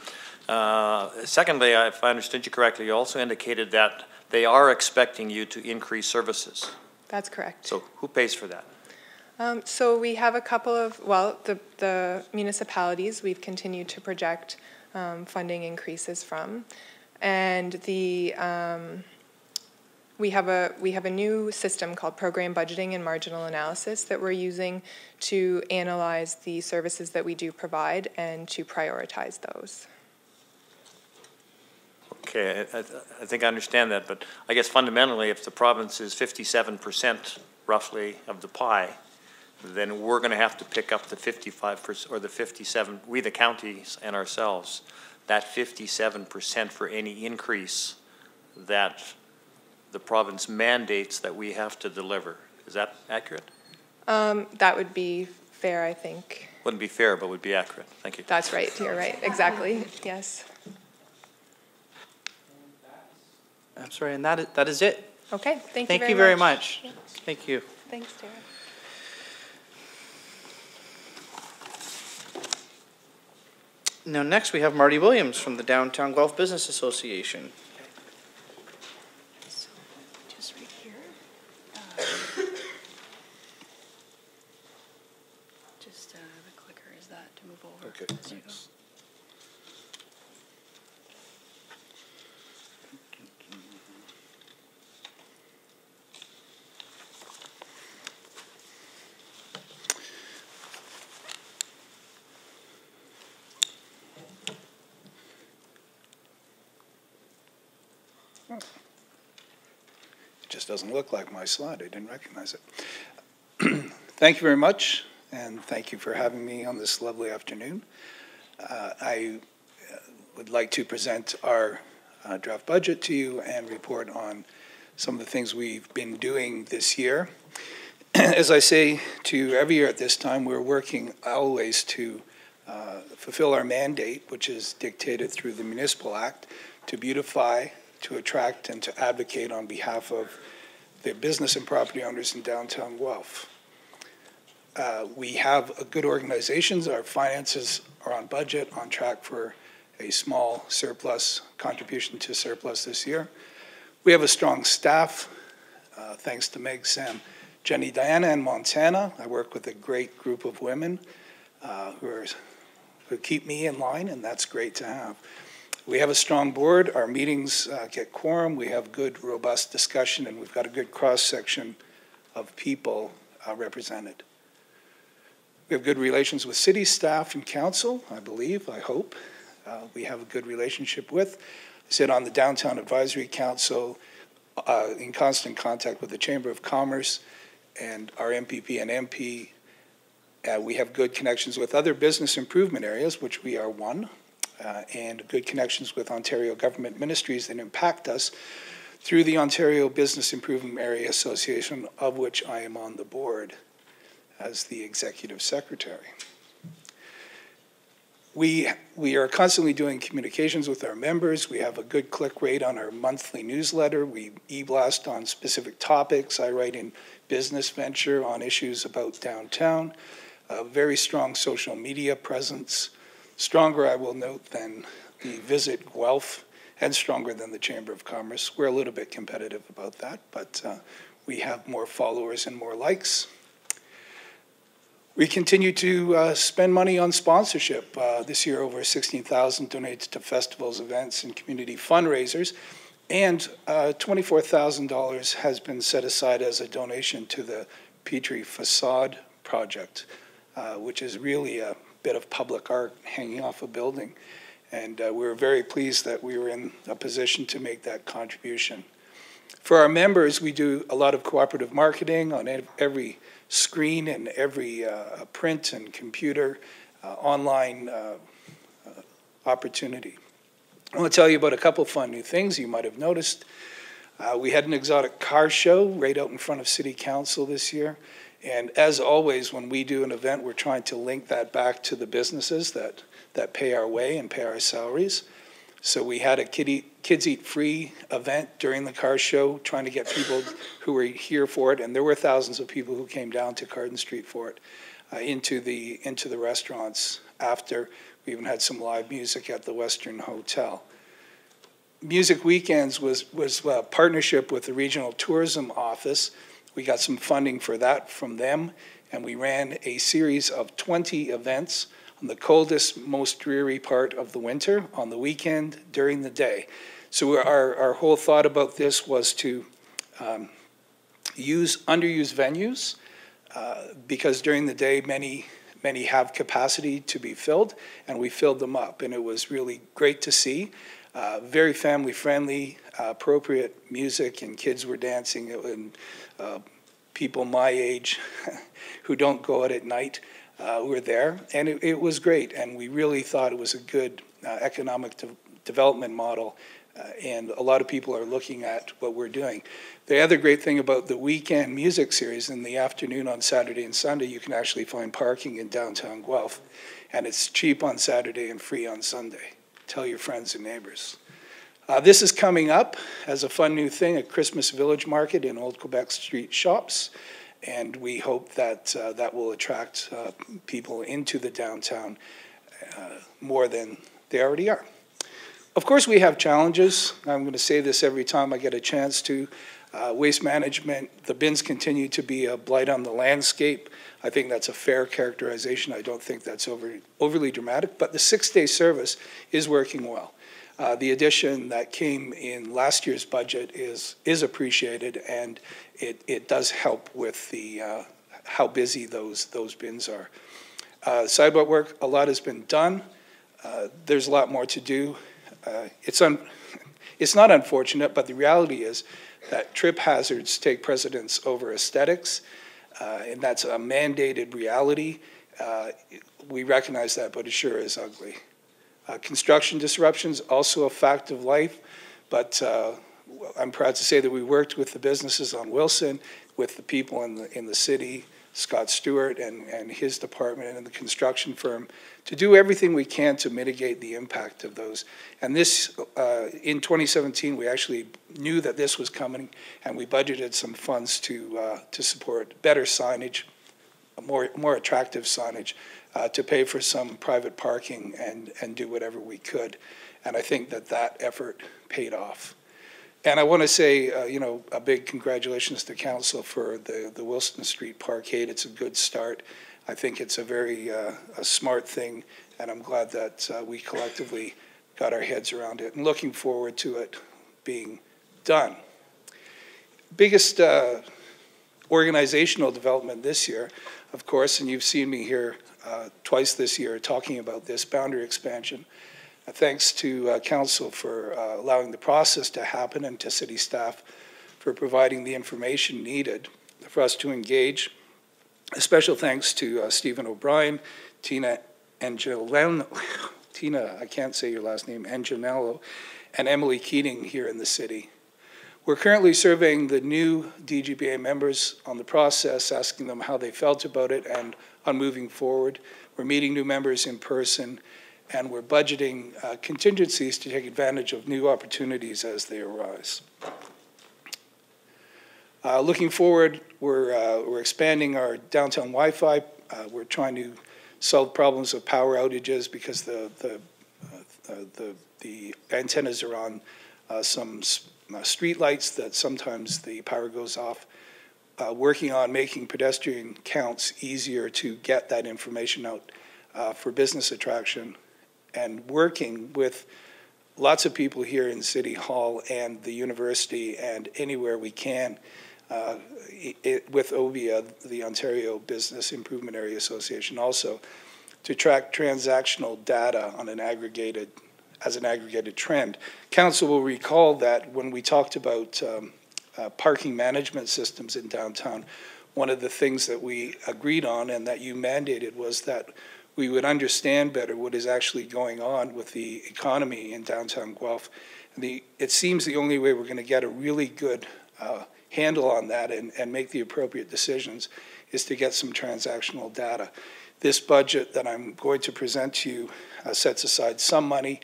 I: Secondly, if I understood you correctly, you also indicated that they are expecting you to increase services.
H: That's correct.
I: So who pays for that?
H: So we have a couple of, well, the municipalities we've continued to project funding increases from, and the we have a new system called program budgeting and marginal analysis that we're using to analyze the services that we do provide and to prioritize those.
I: Okay, I think I understand that, but I guess fundamentally, if the province is 57% roughly of the pie, then we're going to have to pick up the 55% or the 57%, we the counties and ourselves, that 57% for any increase that the province mandates that we have to deliver. Is that accurate?
H: That would be fair, I think.
I: Wouldn't be fair, but would be accurate. Thank you.
H: That's right, you're right, exactly, yes.
A: I'm sorry, and that is it.
H: Okay, thank you very much.
A: Thank you very much. Thank you.
H: Thanks, Tara.
A: Now, next we have Marty Williams from the Downtown Guelph Business Association.
B: So, just right here. Just the clicker is that to move over.
J: Okay,
B: There you go.
J: thanks. It just doesn't look like my slide. I didn't recognize it. Thank you very much, and thank you for having me on this lovely afternoon. I would like to present our draft budget to you and report on some of the things we've been doing this year. As I say to you every year at this time, we're working always to fulfill our mandate, which is dictated through the Municipal Act, to beautify, to attract, and to advocate on behalf of the business and property owners in downtown Guelph. We have a good organizations. Our finances are on budget, on track for a small surplus, contribution to surplus this year. We have a strong staff, thanks to Meg, Sam, Jenny, Diana, and Montana. I work with a great group of women who keep me in line, and that's great to have. We have a strong board. Our meetings get quorum. We have good, robust discussion, and we've got a good cross-section of people represented. We have good relations with city staff and council, I believe, I hope. We have a good relationship with. I sit on the Downtown Advisory Council, in constant contact with the Chamber of Commerce and our MPP and MP. We have good connections with other business improvement areas, which we are one. And good connections with Ontario government ministries that impact us through the Ontario Business Improvement Area Association, of which I am on the board as the executive secretary. We are constantly doing communications with our members. We have a good click rate on our monthly newsletter. We e-blast on specific topics. I write in Business Venture on issues about downtown. A very strong social media presence. Stronger, I will note, than the Visit Guelph, and stronger than the Chamber of Commerce. We're a little bit competitive about that, but we have more followers and more likes. We continue to spend money on sponsorship. This year, over $16,000 donated to festivals, events, and community fundraisers, and $24,000 has been set aside as a donation to the Petrie Facade Project, which is really a bit of public art hanging off a building. And we were very pleased that we were in a position to make that contribution. For our members, we do a lot of cooperative marketing on every screen and every print and computer online opportunity. I want to tell you about a couple fun new things you might have noticed. We had an exotic car show right out in front of City Council this year. And as always, when we do an event, we're trying to link that back to the businesses that pay our way and pay our salaries. So we had a Kids Eat Free event during the car show, trying to get people who were here for it, and there were thousands of people who came down to Carden Street for it, into the restaurants after. We even had some live music at the Western Hotel. Music Weekends was a partnership with the Regional Tourism Office. We got some funding for that from them, and we ran a series of 20 events on the coldest, most dreary part of the winter, on the weekend, during the day. So our whole thought about this was to use underused venues, because during the day, many have capacity to be filled, and we filled them up, and it was really great to see. Very family-friendly, appropriate music, and kids were dancing, and people my age who don't go out at night were there, and it was great, and we really thought it was a good economic development model, and a lot of people are looking at what we're doing. The other great thing about the weekend music series, in the afternoon on Saturday and Sunday, you can actually find parking in downtown Guelph, and it's cheap on Saturday and free on Sunday. Tell your friends and neighbors. This is coming up as a fun new thing, a Christmas Village Market in Old Quebec Street shops, and we hope that that will attract people into the downtown more than they already are. Of course, we have challenges. I'm going to say this every time I get a chance to. Waste management, the bins continue to be a blight on the landscape. I think that's a fair characterization. I don't think that's overly dramatic, but the 6-day service is working well. The addition that came in last year's budget is appreciated, and it does help with the how busy those bins are. Sidewalk work, a lot has been done. There's a lot more to do. It's not unfortunate, but the reality is that trip hazards take precedence over aesthetics, and that's a mandated reality. We recognize that, but it sure is ugly. Construction disruptions, also a fact of life, but I'm proud to say that we worked with the businesses on Wilson, with the people in the city, Scott Stewart and his department and the construction firm, to do everything we can to mitigate the impact of those. And this, in 2017, we actually knew that this was coming, and we budgeted some funds to support better signage, more attractive signage, to pay for some private parking and do whatever we could. And I think that effort paid off. And I want to say, a big congratulations to council for the Wilson Street Parkade. It's a good start. I think it's a very a smart thing, and I'm glad that we collectively got our heads around it and looking forward to it being done. Biggest organizational development this year, of course, and you've seen me here twice this year talking about this boundary expansion. Thanks to council for allowing the process to happen, and to city staff for providing the information needed for us to engage. A special thanks to Stephen O'Brien, Tina Angelello, I can't say your last name, Angelello, and Emily Keating here in the city. We're currently surveying the new DGBA members on the process, asking them how they felt about it and on moving forward. We're meeting new members in person, and we're budgeting contingencies to take advantage of new opportunities as they arise. Looking forward, we're expanding our downtown Wi-Fi. We're trying to solve problems of power outages because the antennas are on some street lights that sometimes the power goes off. Working on making pedestrian counts easier to get that information out for business attraction, and working with lots of people here in City Hall and the university and anywhere we can with OBIA, the Ontario Business Improvement Area Association, also to track transactional data on as an aggregated trend. Council will recall that when we talked about parking management systems in downtown, one of the things that we agreed on and that you mandated was that we would understand better what is actually going on with the economy in downtown Guelph. It seems the only way we're going to get a really good handle on that and make the appropriate decisions is to get some transactional data. This budget that I'm going to present to you sets aside some money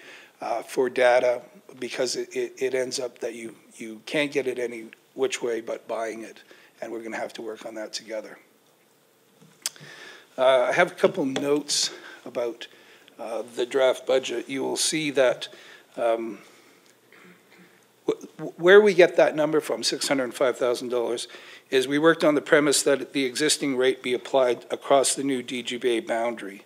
J: for data, because it ends up that you can't get it any which way but buying it, and we're going to have to work on that together. I have a couple notes about the draft budget. You will see that where we get that number from, $605,000, is we worked on the premise that the existing rate be applied across the new DGBA boundary.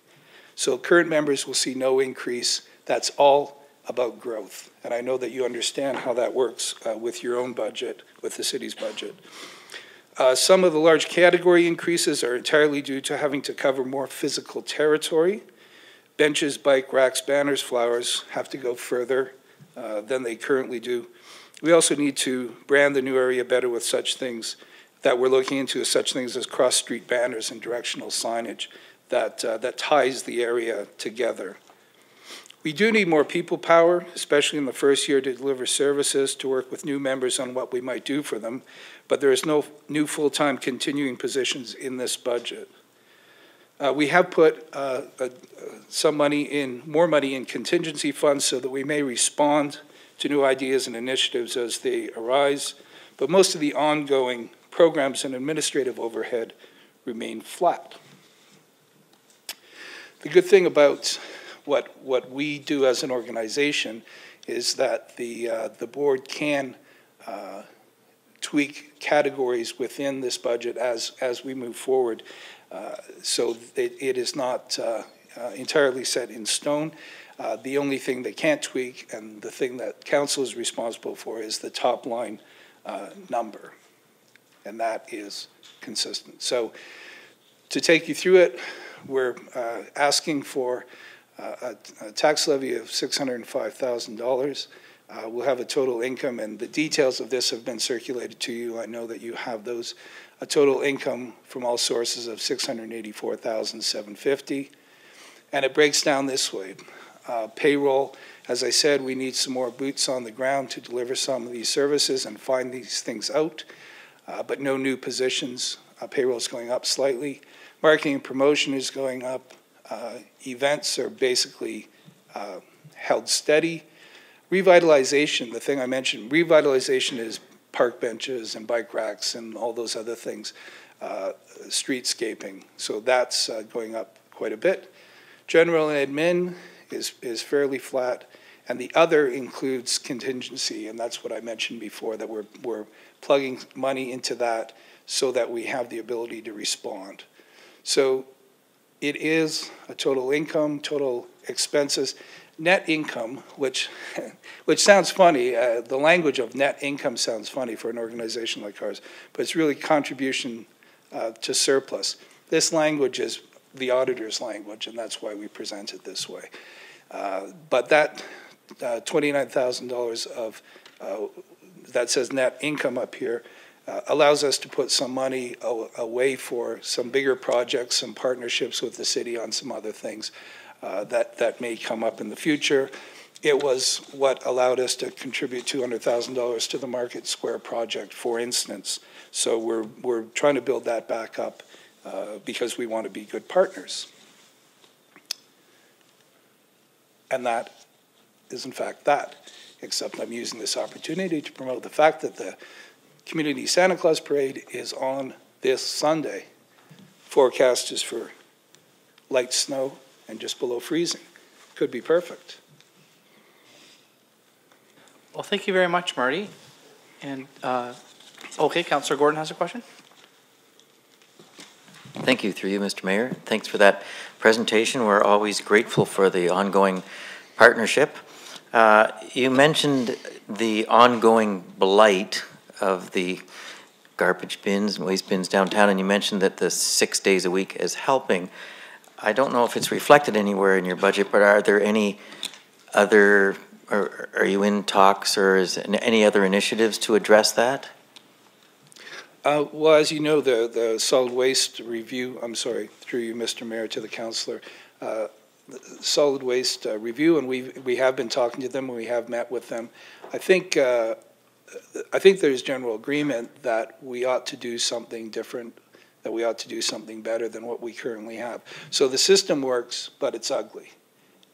J: So current members will see no increase. That's all about growth. And I know that you understand how that works with your own budget, with the city's budget. Some of the large category increases are entirely due to having to cover more physical territory. Benches, bike racks, banners, flowers have to go further than they currently do. We also need to brand the new area better with such things that we're looking into, such things as cross-street banners and directional signage that ties the area together. We do need more people power, especially in the first year, to deliver services, to work with new members on what we might do for them, but there is no new full-time continuing positions in this budget. We have put some money in, more money in contingency funds so that we may respond to new ideas and initiatives as they arise, but most of the ongoing programs and administrative overhead remain flat. The good thing about what we do as an organization is that the board can tweak categories within this budget as we move forward, so it is not entirely set in stone. The only thing they can't tweak, and the thing that council is responsible for, is the top line number, and that is consistent. So to take you through it, we're asking for a tax levy of $605,000. We'll have a total income, and the details of this have been circulated to you. I know that you have those. A total income from all sources of $684,750, and it breaks down this way. Payroll, as I said, we need some more boots on the ground to deliver some of these services and find these things out, but no new positions. Payroll is going up slightly. Marketing and promotion is going up. Events are basically held steady. Revitalization, the thing I mentioned, revitalization is park benches and bike racks and all those other things, streetscaping. So that's going up quite a bit. General and admin is fairly flat, and the other includes contingency, and that's what I mentioned before, that we're plugging money into that so that we have the ability to respond. So it is a total income, total expenses, net income, which sounds funny. The language of net income sounds funny for an organization like ours, but it's really contribution to surplus. This language is the auditor's language, and that's why we present it this way. But that $29,000 of that says net income up here allows us to put some money away for some bigger projects, some partnerships with the city on some other things that may come up in the future. It was what allowed us to contribute $200,000 to the Market Square project, for instance. So we're trying to build that back up because we want to be good partners. And that is in fact that, except I'm using this opportunity to promote the fact that the Community Santa Claus Parade is on this Sunday. Forecast is for light snow and just below freezing. Could be perfect.
A: Well, thank you very much, Marty. And, okay, Councillor Gordon has a question.
K: Thank you, through you, Mr. Mayor. Thanks for that presentation. We're always grateful for the ongoing partnership. You mentioned the ongoing blight of the garbage bins and waste bins downtown, and you mentioned that the 6 days a week is helping. I don't know if it's reflected anywhere in your budget, but are there any other, or are you in talks, or is any other initiatives to address that?
J: Well, as you know, the solid waste review, I'm sorry, through you, Mr. Mayor, to the councillor, the solid waste review, and we have been talking to them, and we have met with them. I think there's general agreement that we ought to do something different, that we ought to do something better than what we currently have. So the system works, but it's ugly.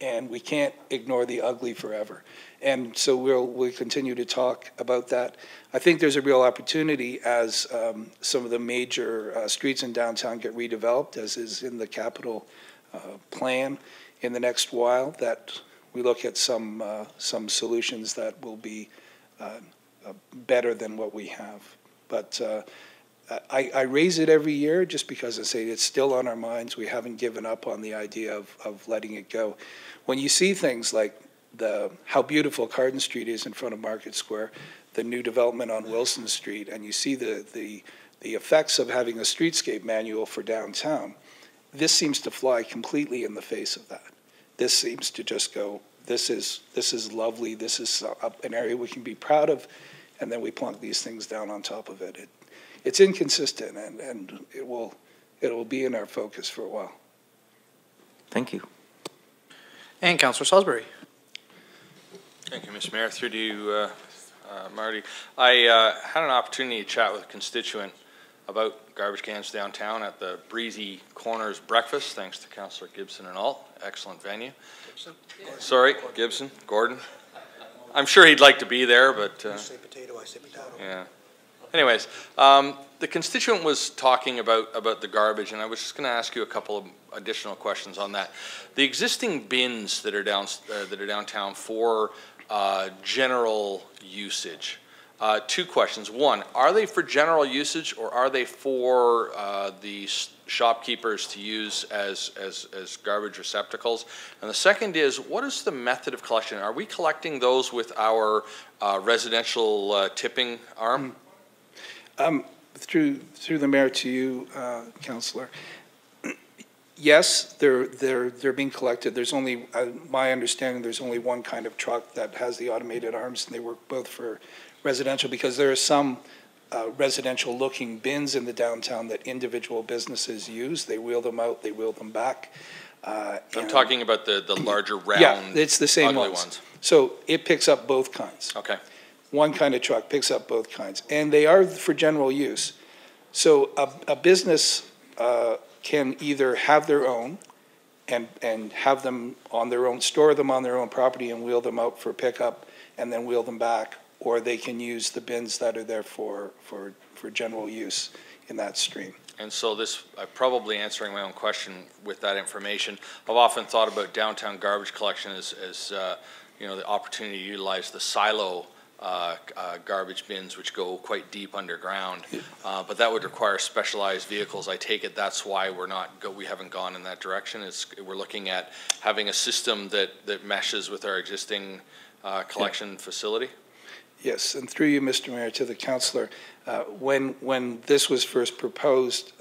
J: and we can't ignore the ugly forever. And so we'll continue to talk about that. I think there's a real opportunity as some of the major streets in downtown get redeveloped, as is in the capital plan in the next while, that we look at some solutions that will be better than what we have. But I raise it every year just because I say it's still on our minds. We haven't given up on the idea of letting it go. When you see things like how beautiful Carden Street is in front of Market Square, the new development on Wilson Street, and you see the effects of having a streetscape manual for downtown, this seems to fly completely in the face of that. This seems to just go, this is lovely, this is an area we can be proud of, and then we plunk these things down on top of it. It's inconsistent, and it will be in our focus for a while.
K: Thank you.
A: And Councillor Salisbury.
L: Thank you, Mr. Mayor. Through to you, Marty. I had an opportunity to chat with a constituent about garbage cans downtown at the Breezy Corners breakfast, thanks to Councillor Gibson and all. Excellent venue. Gibson? Sorry, Gibson, Gordon. I'm sure he'd like to be there, but...
D: You say potato, I say potato.
L: Yeah. Anyways, the constituent was talking about the garbage, and I was just going to ask you a couple of additional questions on that. The existing bins that are downtown for general usage. Two questions. One, are they for general usage, or are they for the shopkeepers to use as garbage receptacles? And the second is, what is the method of collection? Are we collecting those with our residential tipping arm?
J: Through the mayor to you, Councillor. Yes, they're being collected. There's only, my understanding, there's only one kind of truck that has the automated arms, and they work both for residential, because there are some residential-looking bins in the downtown that individual businesses use. They wheel them out, they wheel them back.
L: I'm talking about the larger round,
J: yeah, it's the same
L: ones.
J: So it picks up both kinds.
L: Okay.
J: One kind of truck picks up both kinds, and they are for general use. So a business can either have their own and have them on their own, store them on their own property and wheel them out for pickup and then wheel them back, or they can use the bins that are there for general use in that stream.
L: And so this, I'm probably answering my own question with that information. I've often thought about downtown garbage collection as you know, the opportunity to utilize the silo garbage bins, which go quite deep underground, but that would require specialized vehicles. I take it that's why we haven't gone in that direction. We're looking at having a system that meshes with our existing collection facility.
J: Yes, and through you, Mr. Mayor, to the councillor, when this was first proposed,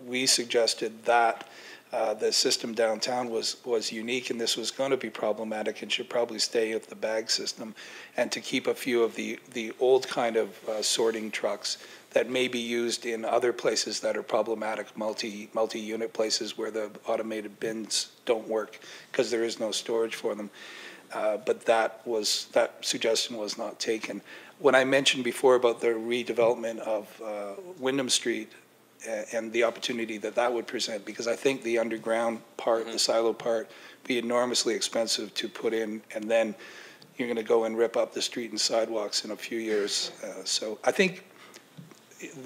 J: we suggested that the system downtown was unique, and this was going to be problematic and should probably stay with the bag system, and to keep a few of the old kind of sorting trucks that may be used in other places that are problematic, multi-unit places where the automated bins don't work because there is no storage for them. But that suggestion was not taken. When I mentioned before about the redevelopment of Wyndham Street and the opportunity that would present, because I think the underground part, the silo part, be enormously expensive to put in, and then you're going to go and rip up the street and sidewalks in a few years. So I think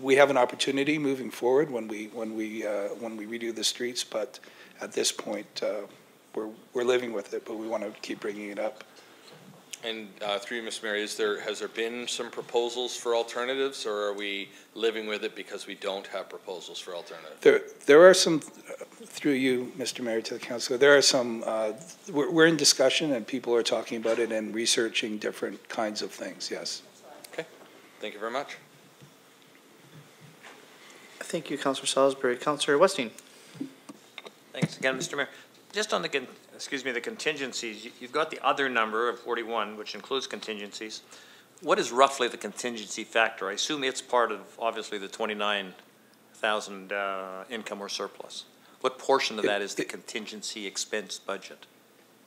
J: we have an opportunity moving forward when we redo the streets, but at this point we're living with it, but we want to keep bringing it up.
L: And through you, Mr. Mayor, has there been some proposals for alternatives, or are we living with it because we don't have proposals for alternatives?
J: There are some, through you, Mr. Mayor, to the councillor, there are some, we're in discussion and people are talking about it and researching different kinds of things, yes.
L: Okay, thank you very much.
A: Thank you, Councillor Salisbury. Councillor Westing.
I: Thanks again, Mr. Mayor. Just on the contingencies, you've got the other number of 41, which includes contingencies. What is roughly the contingency factor? I assume it's part of, obviously, the 29,000 income or surplus. What portion of that is the contingency expense budget?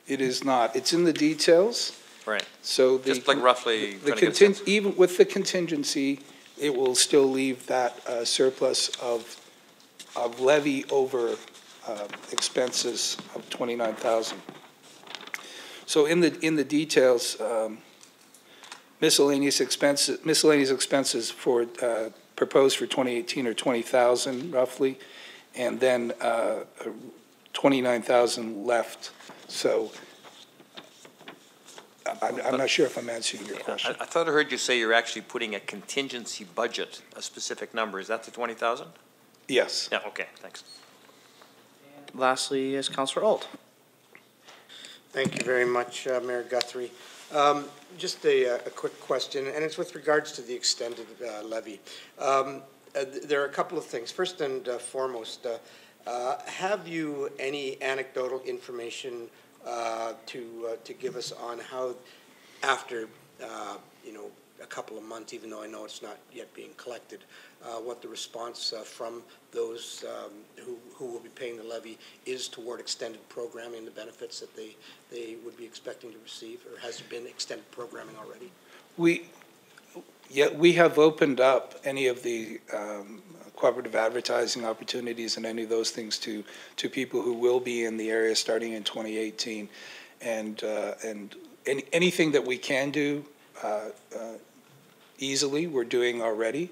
J: It is not. It's in the details.
I: Right.
J: So
I: just like roughly,
J: even with the contingency, it will still leave that surplus of levy over expenses of 29,000. So in the details, miscellaneous expenses for, proposed for 2018 are 20,000 roughly, and then 29,000 left. So I'm not sure if I'm answering your question.
I: I thought I heard you say you're actually putting a contingency budget, a specific number. Is that the 20,000?
J: Yes.
I: Yeah, okay, thanks.
A: Lastly is Councillor Alt.
D: Thank you very much, Mayor Guthrie. Just a quick question, and it's with regards to the extended levy. There are a couple of things. First and foremost, have you any anecdotal information to give us on how, after a couple of months, even though I know it's not yet being collected, what the response from those who will be paying the levy is toward extended programming, the benefits that they would be expecting to receive, or has there been extended programming already?
J: We have opened up any of the cooperative advertising opportunities and any of those things to people who will be in the area starting in 2018, and anything that we can do easily, we're doing already.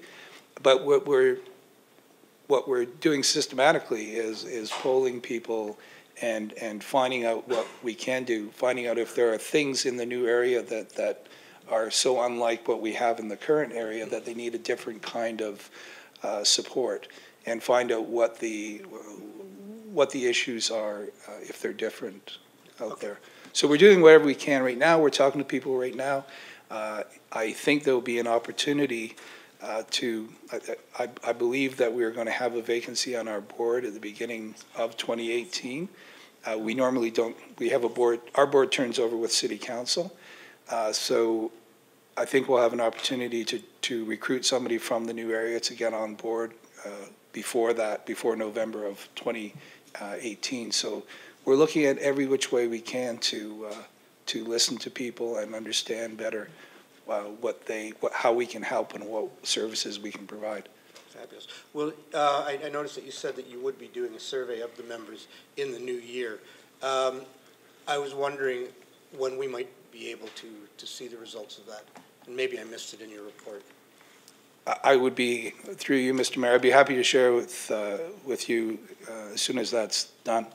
J: But what we're doing systematically is polling people and finding out what we can do, finding out if there are things in the new area that are so unlike what we have in the current area that they need a different kind of support, and find out what the issues are if they're different out there. So we're doing whatever we can right now. We're talking to people right now. I think there will be an opportunity I believe that we're going to have a vacancy on our board at the beginning of 2018. We normally don't, we have a board, our board turns over with City Council. So I think we'll have an opportunity to recruit somebody from the new area to get on board before November of 2018. So we're looking at every which way we can to listen to people and understand better how we can help and what services we can provide.
D: Fabulous. Well, I noticed that you said that you would be doing a survey of the members in the new year. I was wondering when we might be able to see the results of that, and maybe I missed it in your report.
J: I would be, through you, Mr. Mayor, I'd be happy to share with you as soon as that's done.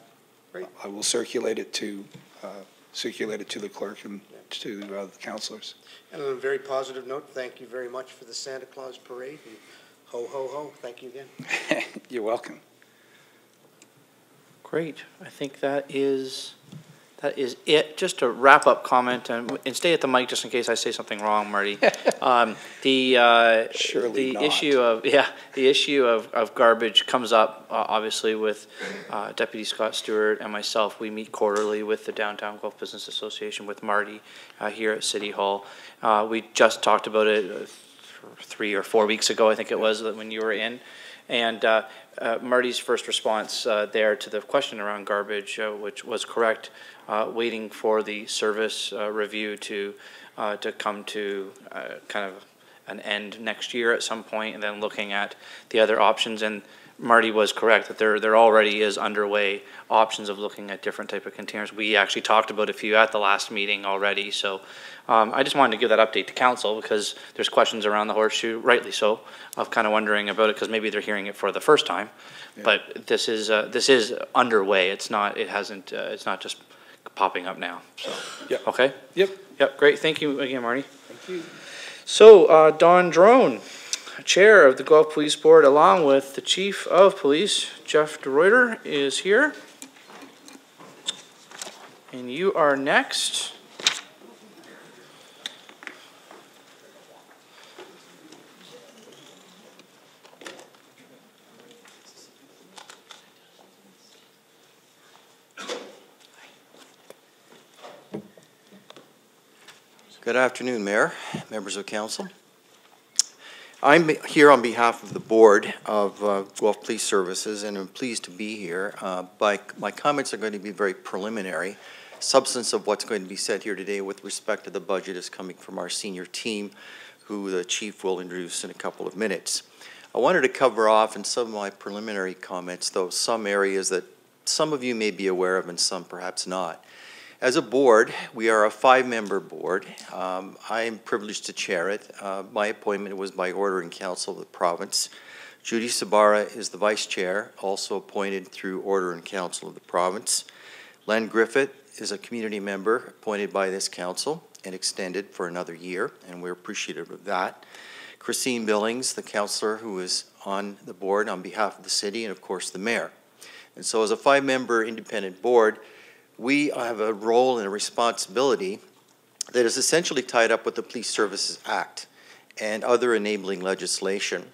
D: Great.
J: I will circulate it to the clerk and to the councillors.
D: And on a very positive note, thank you very much for the Santa Claus parade, and ho, ho, ho. Thank you again.
J: You're welcome.
A: Great. I think that is it. Just a wrap-up comment, and stay at the mic just in case I say something wrong, Marty.
J: Surely not.
A: The issue of garbage comes up obviously with Deputy Scott Stewart and myself. We meet quarterly with the Downtown Guelph Business Association with Marty here at City Hall. We just talked about it 3 or 4 weeks ago, I think it was, when you were in. And Marty's first response there to the question around garbage, which was correct, waiting for the service review to come to kind of an end next year at some point, and then looking at the other options. And Marty was correct that there already is underway options of looking at different type of containers. We actually talked about a few at the last meeting already. So I just wanted to give that update to council because there's questions around the horseshoe, rightly so, of kind of wondering about it because maybe they're hearing it for the first time. Yeah. But this is underway. It's not just popping up now. So
J: yeah.
A: Okay. Yep. Great. Thank you again, Marty.
J: Thank you.
A: So Don Drone, Chair of the Guelph Police Board, along with the Chief of Police, Jeff DeRuyter, is here. And you are next.
M: Good afternoon, Mayor, members of Council. I'm here on behalf of the Board of Guelph Police Services, and I'm pleased to be here. My comments are going to be very preliminary. Substance of what's going to be said here today with respect to the budget is coming from our senior team, who the Chief will introduce in a couple of minutes. I wanted to cover off in some of my preliminary comments, though, some areas that some of you may be aware of and some perhaps not. As a board, we are a 5-member board. I am privileged to chair it. My appointment was by order in council of the province. Judy Sabara is the vice chair, also appointed through order in council of the province. Len Griffith is a community member appointed by this council and extended for another year, and we're appreciative of that. Christine Billings, the councillor who is on the board on behalf of the city, and of course the mayor. And so as a 5-member independent board, we have a role and a responsibility that is essentially tied up with the Police Services Act and other enabling legislation.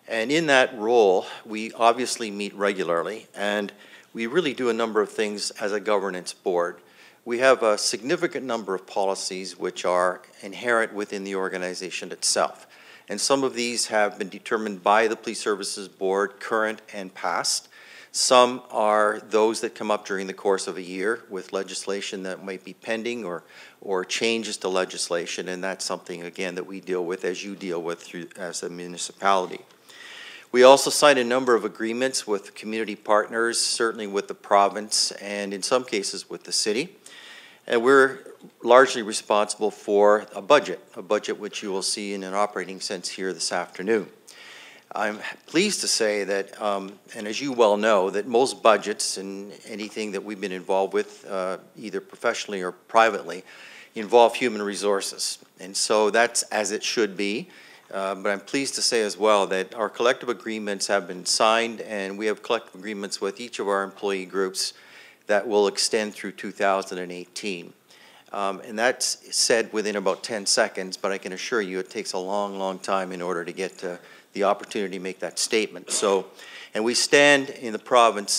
M: And in that role, we obviously meet regularly, and we really do a number of things as a governance board. We have a significant number of policies which are inherent within the organization itself. And some of these have been determined by the Police Services Board, current and past. Some are those that come up during the course of a year with legislation that might be pending or changes to legislation, and that's something, again, that we deal with as you deal with through as a municipality. We also sign a number of agreements with community partners, certainly with the province and in some cases with the city. And we're largely responsible for a budget which you will see in an operating sense here this afternoon. I'm pleased to say that, and as you well know, that most budgets and anything that we've been involved with, either professionally or privately, involve human resources. And so that's as it should be. But I'm pleased to say as well that our collective agreements have been signed, and we have collective agreements with each of our employee groups that will extend through 2018. And that's said within about 10 seconds, but I can assure you it takes a long, long time in order to get to the opportunity to make that statement. So, and we stand in the province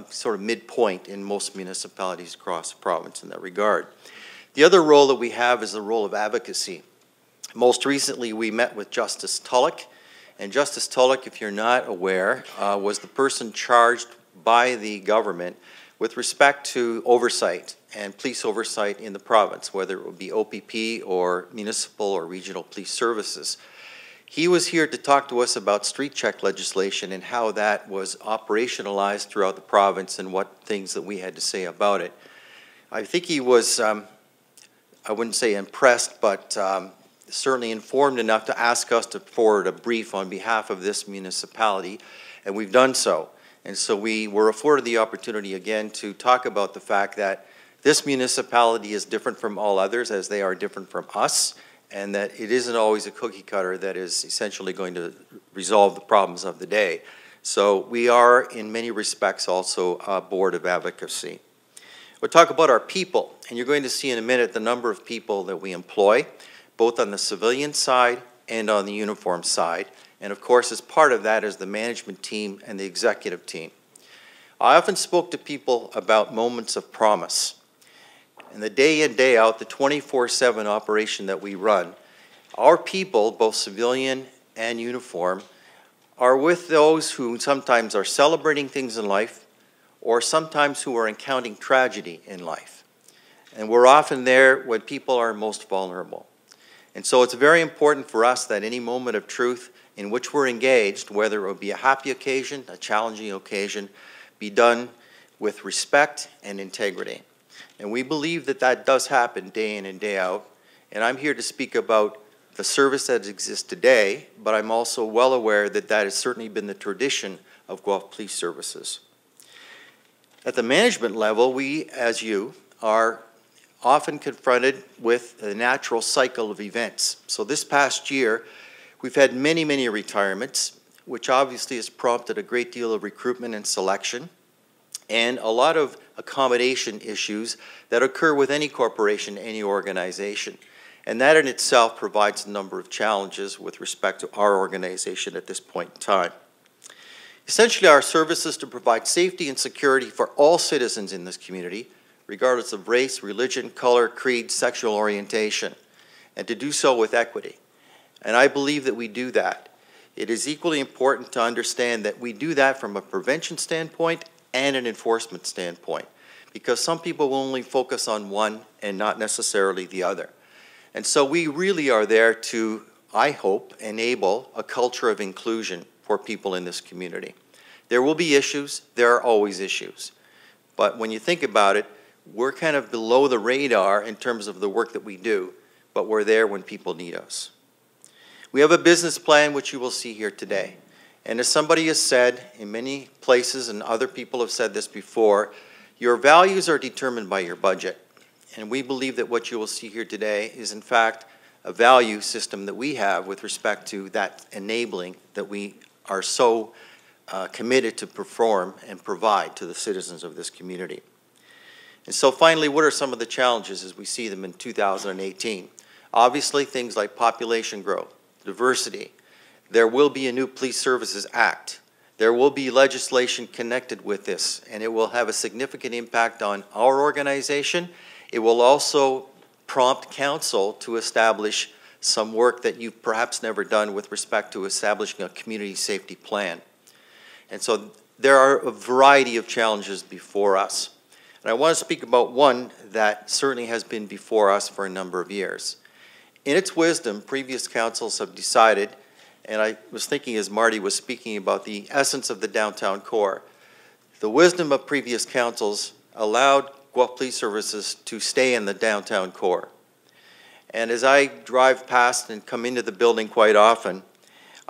M: sort of midpoint in most municipalities across the province in that regard. The other role that we have is the role of advocacy. Most recently, we met with Justice Tulloch, and Justice Tulloch, if you're not aware, was the person charged by the government with respect to oversight and police oversight in the province, whether it would be OPP or municipal or regional police services. He was here to talk to us about street check legislation and how that was operationalized throughout the province and what things that we had to say about it. I think he was, I wouldn't say impressed, but certainly informed enough to ask us to forward a brief on behalf of this municipality, and we've done so. And so we were afforded the opportunity again to talk about the fact that this municipality is different from all others, as they are different from us, and that it isn't always a cookie cutter that is essentially going to resolve the problems of the day. So we are, in many respects, also a board of advocacy. We'll talk about our people, and you're going to see in a minute the number of people that we employ, both on the civilian side and on the uniform side. And of course, as part of that is the management team and the executive team. I often spoke to people about moments of promise. And the day in, day out, the 24/7 operation that we run, our people, both civilian and uniform, are with those who sometimes are celebrating things in life or sometimes who are encountering tragedy in life. And we're often there when people are most vulnerable. And so it's very important for us that any moment of truth in which we're engaged, whether it would be a happy occasion, a challenging occasion, be done with respect and integrity. And we believe that that does happen day in and day out. And I'm here to speak about the service that exists today, but I'm also well aware that that has certainly been the tradition of Guelph Police Services. At the management level, we, as you, are often confronted with the natural cycle of events. So this past year, we've had many, many retirements, which obviously has prompted a great deal of recruitment and selection, and a lot of accommodation issues that occur with any corporation, any organization. And that in itself provides a number of challenges with respect to our organization at this point in time. Essentially, our service is to provide safety and security for all citizens in this community, regardless of race, religion, color, creed, sexual orientation, and to do so with equity. And I believe that we do that. It is equally important to understand that we do that from a prevention standpoint and an enforcement standpoint, because some people will only focus on one and not necessarily the other. And so we really are there to, I hope, enable a culture of inclusion for people in this community. There will be issues, there are always issues. But when you think about it, we're kind of below the radar in terms of the work that we do, but we're there when people need us. We have a business plan which you will see here today. And as somebody has said in many places, and other people have said this before, your values are determined by your budget. And we believe that what you will see here today is in fact a value system that we have with respect to that enabling that we are so committed to perform and provide to the citizens of this community. And so finally, what are some of the challenges as we see them in 2018? Obviously, things like population growth, diversity. There will be a new Police Services Act. There will be legislation connected with this, and it will have a significant impact on our organization. It will also prompt council to establish some work that you've perhaps never done with respect to establishing a community safety plan. And so there are a variety of challenges before us. And I want to speak about one that certainly has been before us for a number of years. In its wisdom, previous councils have decided, and I was thinking as Marty was speaking about the essence of the downtown core, the wisdom of previous councils allowed Guelph Police Services to stay in the downtown core. And as I drive past and come into the building quite often,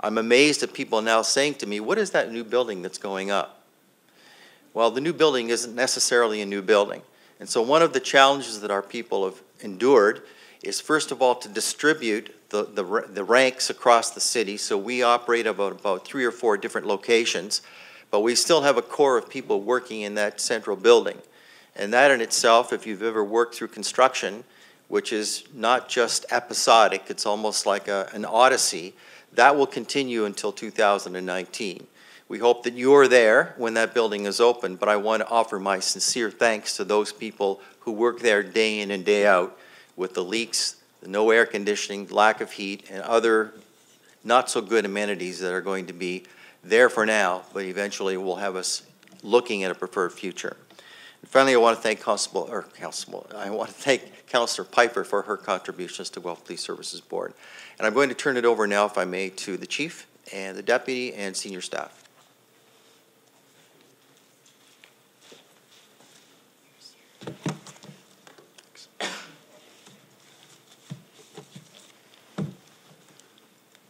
M: I'm amazed at people now saying to me, what is that new building that's going up? Well, the new building isn't necessarily a new building. And so one of the challenges that our people have endured is, first of all, to distribute the ranks across the city. So we operate about 3 or 4 different locations, but we still have a core of people working in that central building. And that in itself, if you've ever worked through construction, which is not just episodic, it's almost like an odyssey, that will continue until 2019. We hope that you're there when that building is open, but I want to offer my sincere thanks to those people who work there day in and day out with the leaks, the no air conditioning, lack of heat, and other not so good amenities that are going to be there for now, but eventually will have us looking at a preferred future. And finally, I want to thank Councillor Piper for her contributions to Guelph Police Services Board. And I'm going to turn it over now, if I may, to the Chief and the Deputy and senior staff.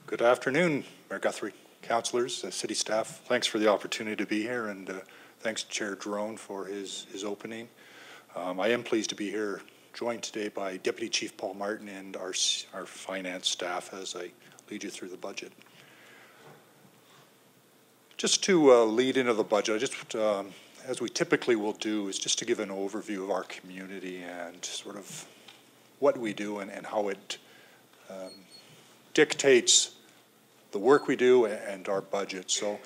N: Good afternoon, Mayor Guthrie, councillors, city staff. Thanks for the opportunity to be here, and thanks to Chair Drone for his opening. I am pleased to be here, joined today by Deputy Chief Paul Martin and our finance staff as I lead you through the budget. Just to lead into the budget, I just, as we typically will do, is just to give an overview of our community and sort of what we do and how it dictates the work we do and our budget. So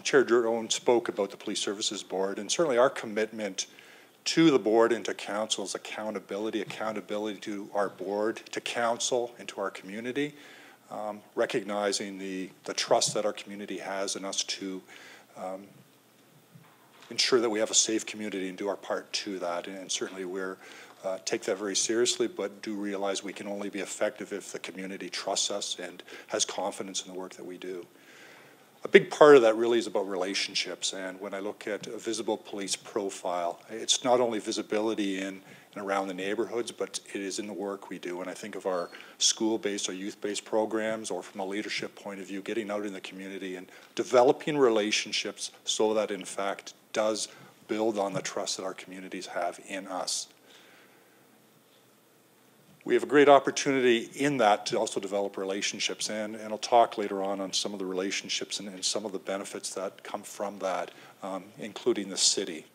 N: Chair Drone spoke about the Police Services Board, and certainly our commitment to the board and to council is accountability to our board, to council, and to our community, recognizing the trust that our community has in us to ensure that we have a safe community and do our part to that. And certainly we're take that very seriously, but do realize we can only be effective if the community trusts us and has confidence in the work that we do. A big part of that really is about relationships, and when I look at a visible police profile, it's not only visibility in and around the neighborhoods, but it is in the work we do. And I think of our school-based or youth-based programs, or from a leadership point of view, getting out in the community and developing relationships so that in fact does build on the trust that our communities have in us. We have a great opportunity in that to also develop relationships, and I'll talk later on some of the relationships and some of the benefits that come from that, including the city.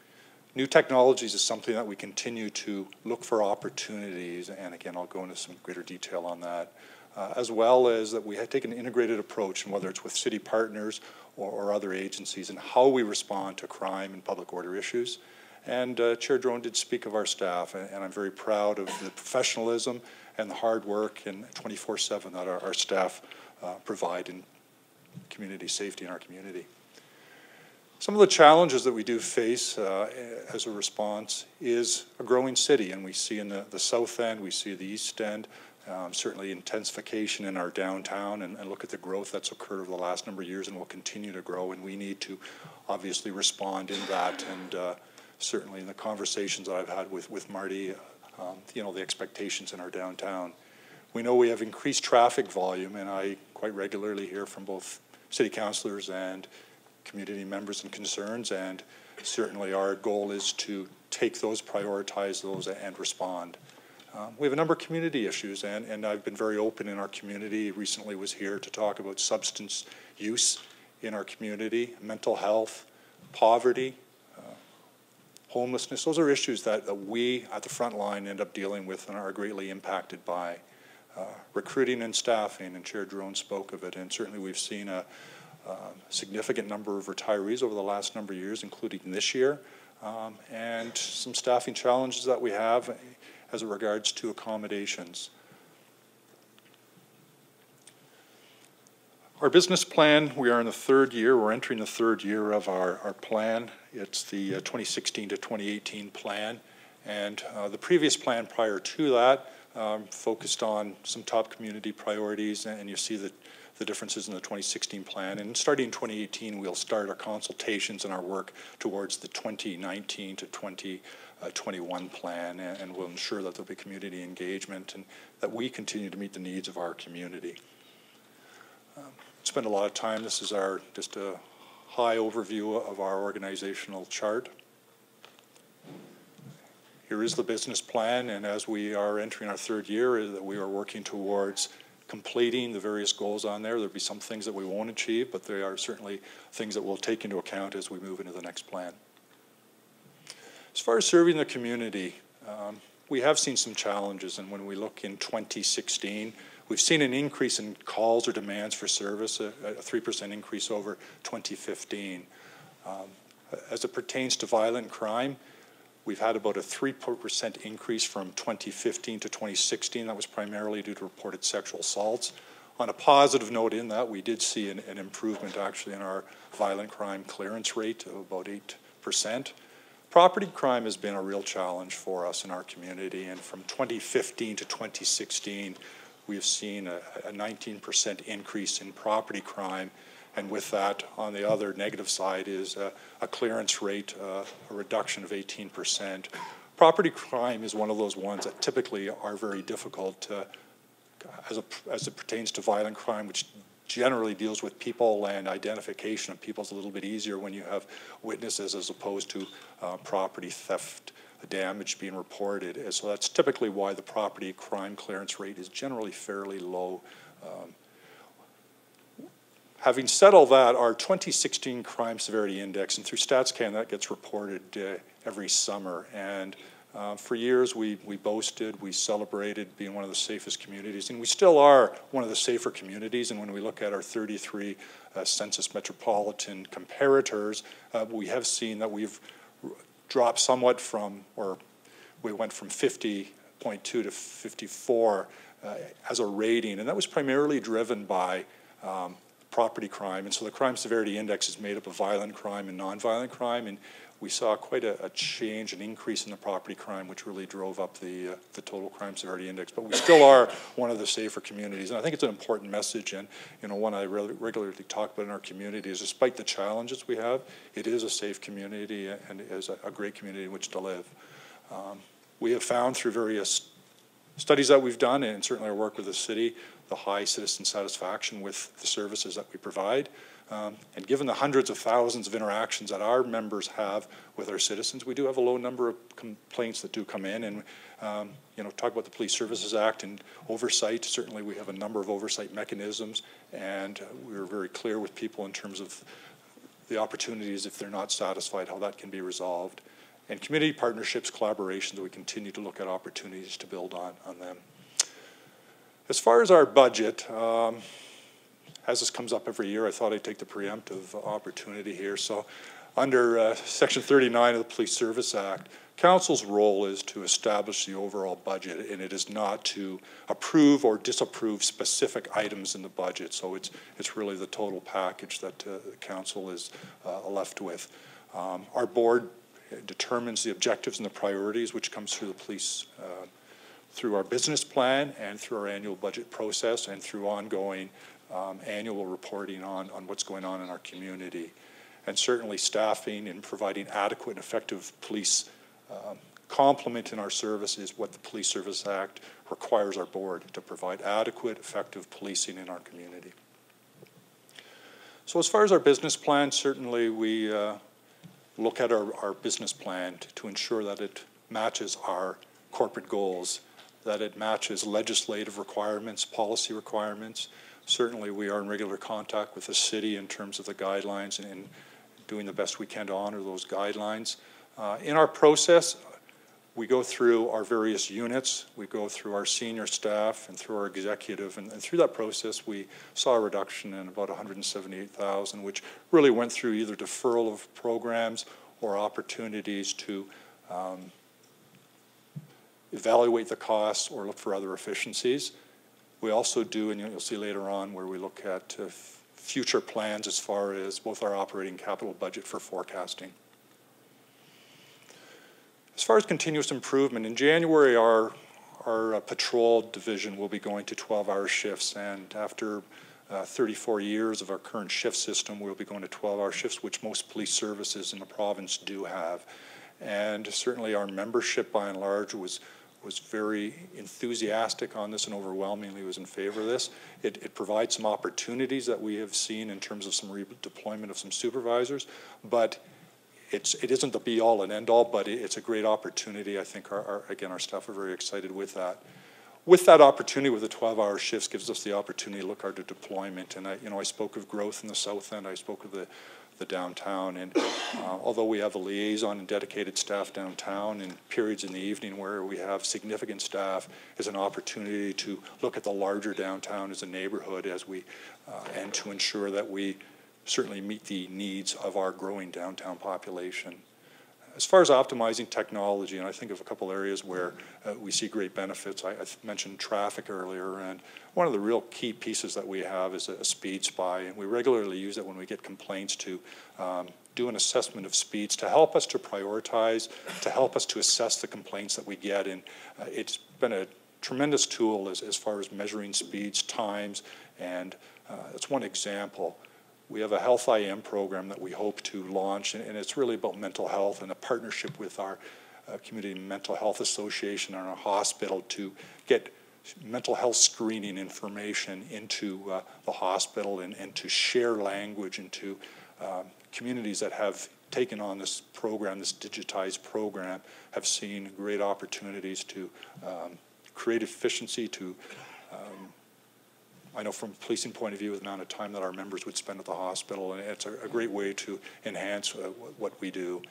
N: New technologies is something that we continue to look for opportunities, and again, I'll go into some greater detail on that, as well as that we have taken an integrated approach, and whether it's with city partners or other agencies, and how we respond to crime and public order issues. And Chair Drone did speak of our staff, and I'm very proud of the professionalism and the hard work and 24/7 that our staff provide in community safety in our community. Some of the challenges that we do face as a response is a growing city, and we see in the south end, we see the east end, certainly intensification in our downtown, and look at the growth that's occurred over the last number of years and will continue to grow, and we need to obviously respond in that and certainly in the conversations that I've had with Marty, you know, the expectations in our downtown. We know we have increased traffic volume, and I quite regularly hear from both city councillors and community members and concerns, and certainly our goal is to take those, prioritize those, and respond. We have a number of community issues, and I've been very open in our community. Recently was here to talk about substance use in our community, mental health, poverty, homelessness. Those are issues that we at the front line end up dealing with and are greatly impacted by. Recruiting and staffing, and Chair Drone spoke of it, and certainly we've seen a significant number of retirees over the last number of years, including this year, and some staffing challenges that we have as it regards to accommodations. Our business plan, we are in the third year, we're entering the third year of our plan. It's the 2016 to 2018 plan, and the previous plan prior to that focused on some top community priorities, and you see the differences in the 2016 plan. And starting in 2018, we'll start our consultations and our work towards the 2019 to 2021 plan, and we'll ensure that there'll be community engagement and that we continue to meet the needs of our community. Spend a lot of time. This is just a high overview of our organizational chart. Here is the business plan, and as we are entering our third year, that we are working towards completing the various goals on there. There'll be some things that we won't achieve, but there are certainly things that we'll take into account as we move into the next plan. As far as serving the community, we have seen some challenges, and when we look in 2016, we've seen an increase in calls or demands for service, a 3% increase over 2015. As it pertains to violent crime, we've had about a 3% increase from 2015 to 2016. That was primarily due to reported sexual assaults. On a positive note in that, we did see an improvement actually in our violent crime clearance rate of about 8%. Property crime has been a real challenge for us in our community, and from 2015 to 2016, we have seen a 19% increase in property crime, and with that, on the other negative side is a clearance rate, a reduction of 18%. Property crime is one of those ones that typically are very difficult as it pertains to violent crime, which generally deals with people, and identification of people is a little bit easier when you have witnesses as opposed to property theft damage being reported. And so that's typically why the property crime clearance rate is generally fairly low. Having said all that, our 2016 Crime Severity Index, and through StatsCan that gets reported every summer, and for years we boasted, we celebrated being one of the safest communities, and we still are one of the safer communities. And when we look at our 33 census metropolitan comparators, we have seen that we've dropped somewhat from, or we went from 50.2 to 54 as a rating, and that was primarily driven by property crime. And so the Crime Severity Index is made up of violent crime and nonviolent crime, and we saw quite a change, an increase in the property crime, which really drove up the total Crime Severity Index. But we still are one of the safer communities, and I think it's an important message, and one I regularly talk about in our community is, despite the challenges we have, it is a safe community and it is a great community in which to live. We have found through various studies that we've done, and certainly our work with the city, the high citizen satisfaction with the services that we provide. And given the hundreds of thousands of interactions that our members have with our citizens, we do have a low number of complaints that do come in. And talk about the Police Services Act and oversight. Certainly we have a number of oversight mechanisms, and we're very clear with people in terms of the opportunities, if they're not satisfied, how that can be resolved. And community partnerships, collaborations, we continue to look at opportunities to build on them. As far as our budget, as this comes up every year, I thought I'd take the preemptive opportunity here. So under Section 39 of the Police Service Act, Council's role is to establish the overall budget, and it is not to approve or disapprove specific items in the budget. So it's really the total package that the Council is left with. Our board determines the objectives and the priorities, which comes through the police, through our business plan and through our annual budget process and through ongoing annual reporting on what's going on in our community. and certainly staffing and providing adequate and effective police complement in our service is what the Police Service Act requires our board to provide adequate, effective policing in our community. So as far as our business plan, certainly we look at our business plan to ensure that it matches our corporate goals, that it matches legislative requirements, policy requirements. Certainly we are in regular contact with the city in terms of the guidelines and doing the best we can to honor those guidelines. In our process, we go through our various units, we go through our senior staff and through our executive, and through that process we saw a reduction in about $178,000, which really went through either deferral of programs or opportunities to evaluate the costs or look for other efficiencies. We also do, and you'll see later on, where we look at future plans as far as both our operating capital budget for forecasting. As far as continuous improvement, in January our patrol division will be going to 12-hour shifts, and after 34 years of our current shift system, we'll be going to 12-hour shifts, which most police services in the province do have. And certainly our membership by and large was very enthusiastic on this and overwhelmingly was in favor of this. It provides some opportunities that we have seen in terms of some redeployment of some supervisors, but it isn't the be-all and end-all, but it's a great opportunity. I think, again, our staff are very excited with that. With that opportunity, with the 12-hour shifts, gives us the opportunity to look at our deployment. And I spoke of growth in the south end. I spoke of the downtown. And although we have a liaison and dedicated staff downtown, and periods in the evening where we have significant staff, is an opportunity to look at the larger downtown as a neighborhood and to ensure that we certainly meet the needs of our growing downtown population. As far as optimizing technology, and I think of a couple areas where we see great benefits. I mentioned traffic earlier, and one of the real key pieces that we have is a speed spy, and we regularly use it when we get complaints to do an assessment of speeds to help us to prioritize, to help us to assess the complaints that we get, and it's been a tremendous tool as far as measuring speeds, times, and that's one example. We have a Health IM program that we hope to launch, and it's really about mental health and a partnership with our Community Mental Health Association and our hospital to get mental health screening information into the hospital and to share language into communities that have taken on this program, this digitized program, have seen great opportunities to create efficiency, to I know from a policing point of view, the amount of time that our members would spend at the hospital, and it's a great way to enhance what we do.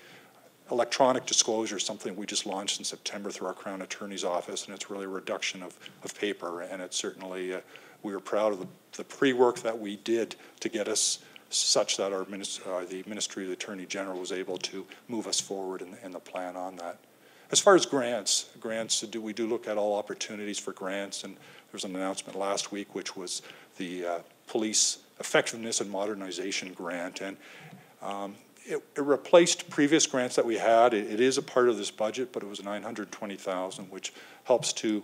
N: Electronic disclosure is something we just launched in September through our Crown Attorney's Office, and it's really a reduction of paper, and it's certainly, we were proud of the pre-work that we did to get us such that the Ministry of the Attorney General was able to move us forward in the plan on that. As far as grants, we do look at all opportunities for grants, and there was an announcement last week which was the Police Effectiveness and Modernization Grant, and it replaced previous grants that we had. It is a part of this budget, but it was $920,000, which helps to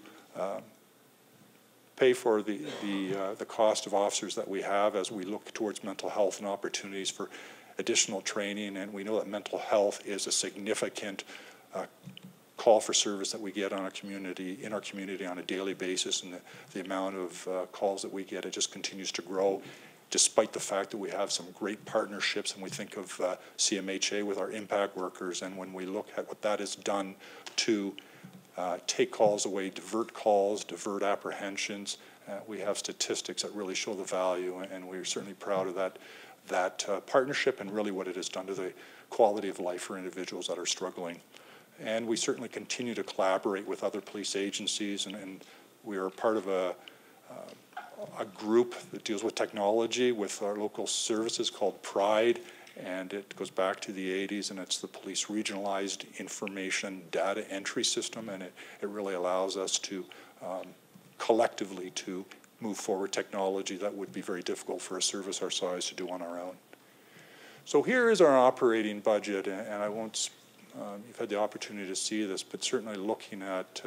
N: pay for the cost of officers that we have as we look towards mental health and opportunities for additional training, and we know that mental health is a significant call for service that we get in our community on a daily basis, and the amount of calls that we get, it just continues to grow, despite the fact that we have some great partnerships, and we think of CMHA with our impact workers, and when we look at what that has done to take calls away, divert apprehensions, we have statistics that really show the value, and we're certainly proud of that partnership and really what it has done to the quality of life for individuals that are struggling. And we certainly continue to collaborate with other police agencies, and we are part of a group that deals with technology with our local services called PRIDE, and it goes back to the 80s, and it's the Police Regionalized Information Data Entry System, and it really allows us to collectively to move forward technology that would be very difficult for a service our size to do on our own. So here is our operating budget, and I won't you've had the opportunity to see this, but certainly looking at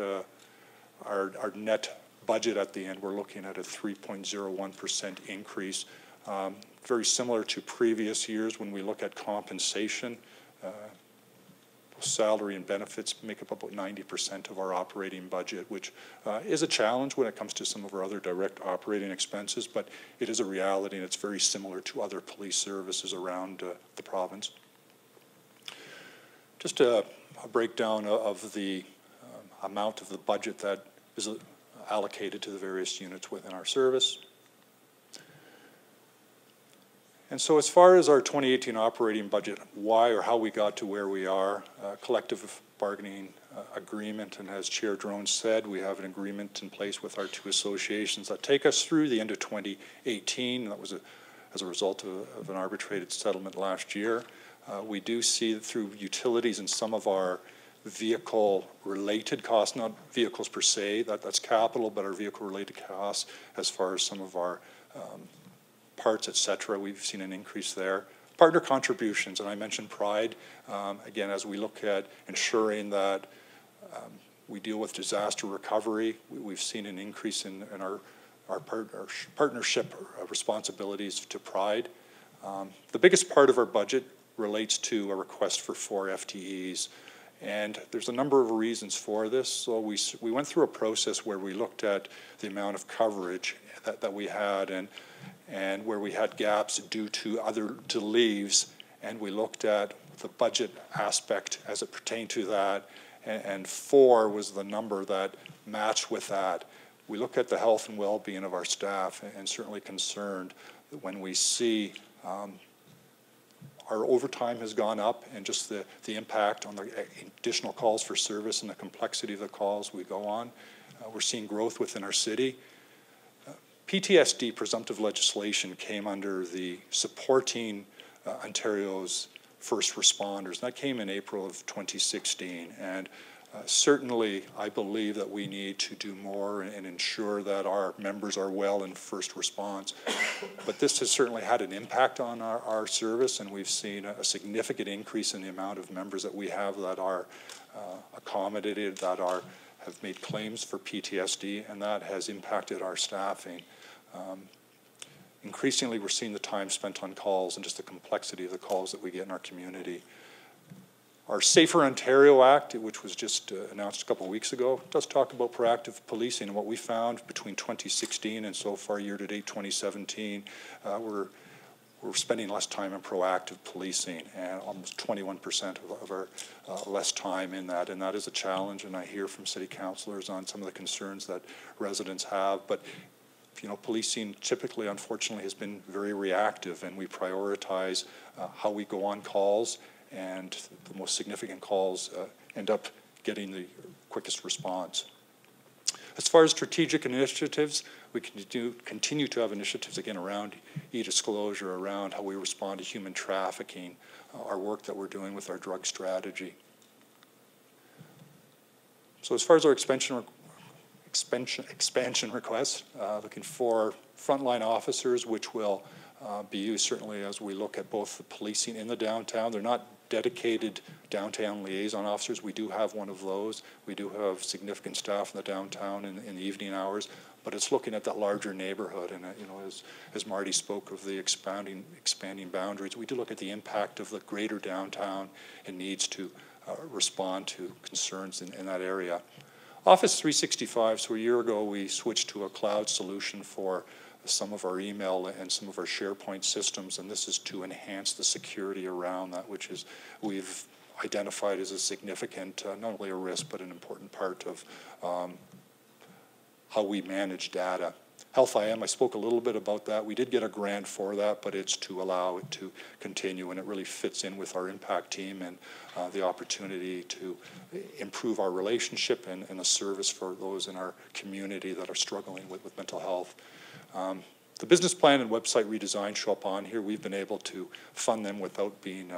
N: our net budget at the end, we're looking at a 3.01% increase. Very similar to previous years when we look at compensation. Salary and benefits make up about 90% of our operating budget, which is a challenge when it comes to some of our other direct operating expenses, but it is a reality and it's very similar to other police services around the province. Just a breakdown of the amount of the budget that is allocated to the various units within our service. And so as far as our 2018 operating budget, why or how we got to where we are, collective bargaining agreement, and as Chair Drone said, we have an agreement in place with our two associations that take us through the end of 2018. That was as a result of an arbitrated settlement last year. We do see that through utilities and some of our vehicle-related costs, not vehicles per se, that's capital, but our vehicle-related costs as far as some of our parts, et cetera, we've seen an increase there. Partner contributions, and I mentioned Pride. Again, as we look at ensuring that we deal with disaster recovery, we've seen an increase in our partnership responsibilities to Pride. The biggest part of our budget relates to a request for 4 FTEs. And there's a number of reasons for this. So we went through a process where we looked at the amount of coverage that we had and where we had gaps due to leaves, and we looked at the budget aspect as it pertained to that, and 4 was the number that matched with that. We look at the health and well-being of our staff, and certainly concerned that when we see our overtime has gone up, and just the impact on the additional calls for service and the complexity of the calls we go on. We're seeing growth within our city. PTSD presumptive legislation came under the Supporting Ontario's First Responders. That came in April of 2016, and certainly I believe that we need to do more and ensure that our members are well in first response. But this has certainly had an impact on our service, and we've seen a significant increase in the amount of members that we have that are accommodated, that have made claims for PTSD, and that has impacted our staffing. Increasingly, we're seeing the time spent on calls and just the complexity of the calls that we get in our community. Our Safer Ontario Act, which was just announced a couple of weeks ago, does talk about proactive policing, and what we found between 2016 and so far year-to-date 2017, we're spending less time in proactive policing, and almost 21% of our less time in that, and that is a challenge, and I hear from city councillors on some of the concerns that residents have, but you know, policing typically, unfortunately, has been very reactive, and we prioritize how we go on calls, and the most significant calls end up getting the quickest response. As far as strategic initiatives, we continue to have initiatives, again, around e-disclosure, around how we respond to human trafficking, our work that we're doing with our drug strategy. So as far as our expansion requests, looking for frontline officers, which will be used certainly as we look at both the policing in the downtown. They're not dedicated downtown liaison officers. We do have one of those. We do have significant staff in the downtown in the evening hours, but it's looking at that larger neighborhood. And you know, as Marty spoke of the expanding boundaries, we do look at the impact of the greater downtown and needs to respond to concerns in that area. Office 365, so a year ago we switched to a cloud solution for some of our email and some of our SharePoint systems, and this is to enhance the security around that, which is we've identified as a significant, not only a risk, but an important part of how we manage data. Health IM, I spoke a little bit about that. We did get a grant for that, but it's to allow it to continue, and it really fits in with our impact team and the opportunity to improve our relationship and the service for those in our community that are struggling with mental health. The business plan and website redesign show up on here. We've been able to fund them without being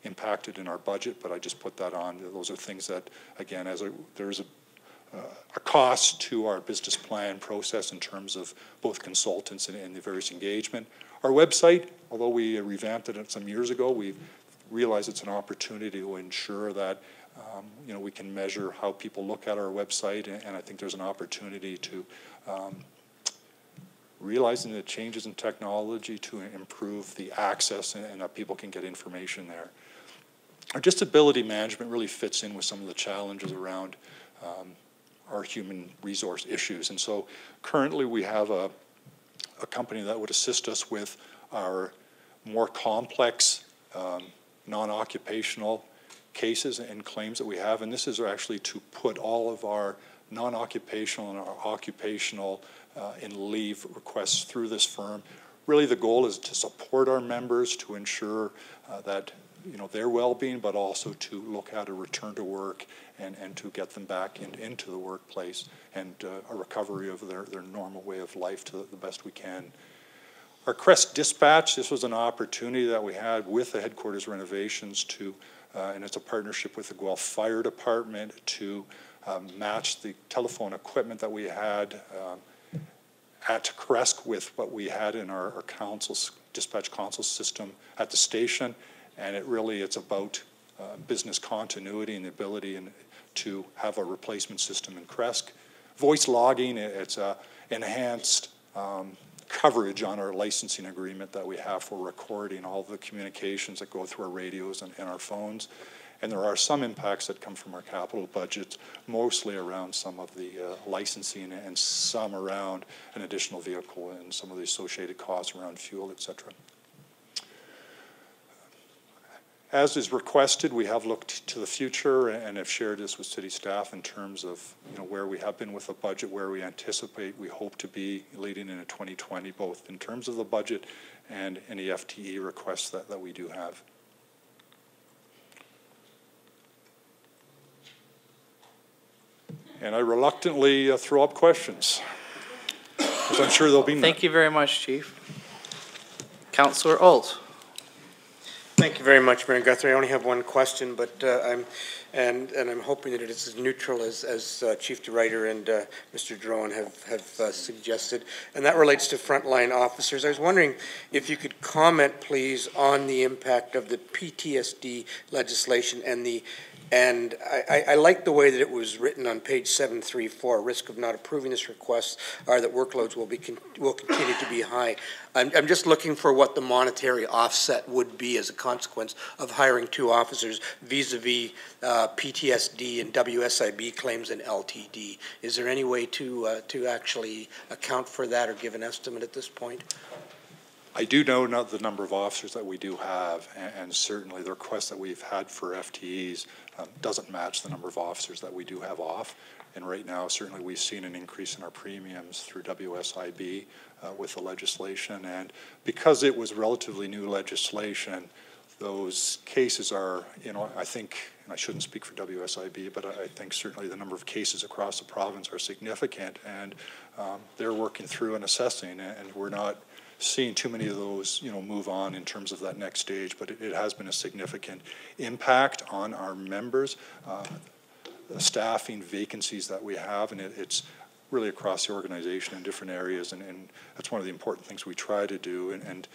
N: impacted in our budget, but I just put that on. Those are things that, again, there's a cost to our business plan process in terms of both consultants and the various engagement. Our website, although we revamped it some years ago, we've realized it's an opportunity to ensure that you know, we can measure how people look at our website, and I think there's an opportunity to realizing the changes in technology to improve the access and that people can get information there. Our disability management really fits in with some of the challenges around our human resource issues. And so currently we have a company that would assist us with our more complex non-occupational cases and claims that we have. And this is actually to put all of our non-occupational and our occupational in leave requests through this firm. Really the goal is to support our members, to ensure that their well-being, but also to look at a return to work and to get them back into the workplace and a recovery of their normal way of life to the best we can. Our Crest Dispatch, this was an opportunity that we had with the headquarters renovations to, and it's a partnership with the Guelph Fire Department to match the telephone equipment that we had at Crest with what we had in our dispatch console system at the station. And it's about business continuity and the ability to have a replacement system in Crest. Voice logging, it's enhanced coverage on our licensing agreement that we have for recording all the communications that go through our radios and our phones. And there are some impacts that come from our capital budget, mostly around some of the licensing and some around an additional vehicle and some of the associated costs around fuel, etc. As is requested, we have looked to the future and have shared this with city staff in terms of where we have been with the budget, where we anticipate we hope to be leading into 2020, both in terms of the budget and any FTE requests that we do have. And I reluctantly throw up questions, because I'm sure there'll be none.
A: Thank you very much, Chief. Councillor Ault.
D: Thank you very much, Mayor Guthrie. I only have one question, but I'm hoping that it is as neutral as Chief DeRuyter and Mr. Drone have suggested, and that relates to frontline officers. I was wondering if you could comment, please, on the impact of the PTSD legislation and I like the way that it was written on page 734. Risk of not approving this request are that workloads will continue to be high. I'm just looking for what the monetary offset would be as a consequence of hiring 2 officers vis-a-vis PTSD and WSIB claims and LTD. Is there any way to actually account for that or give an estimate at this point?
N: I do know the number of officers that we do have, and certainly the request that we've had for FTEs doesn't match the number of officers that we do have off. And right now, certainly we've seen an increase in our premiums through WSIB with the legislation. And because it was relatively new legislation, those cases are, I think, and I shouldn't speak for WSIB, but I think certainly the number of cases across the province are significant, and they're working through and assessing, and we're not seeing too many of those, move on in terms of that next stage, but it has been a significant impact on our members, the staffing vacancies that we have, and it's really across the organization in different areas, and that's one of the important things we try to do, and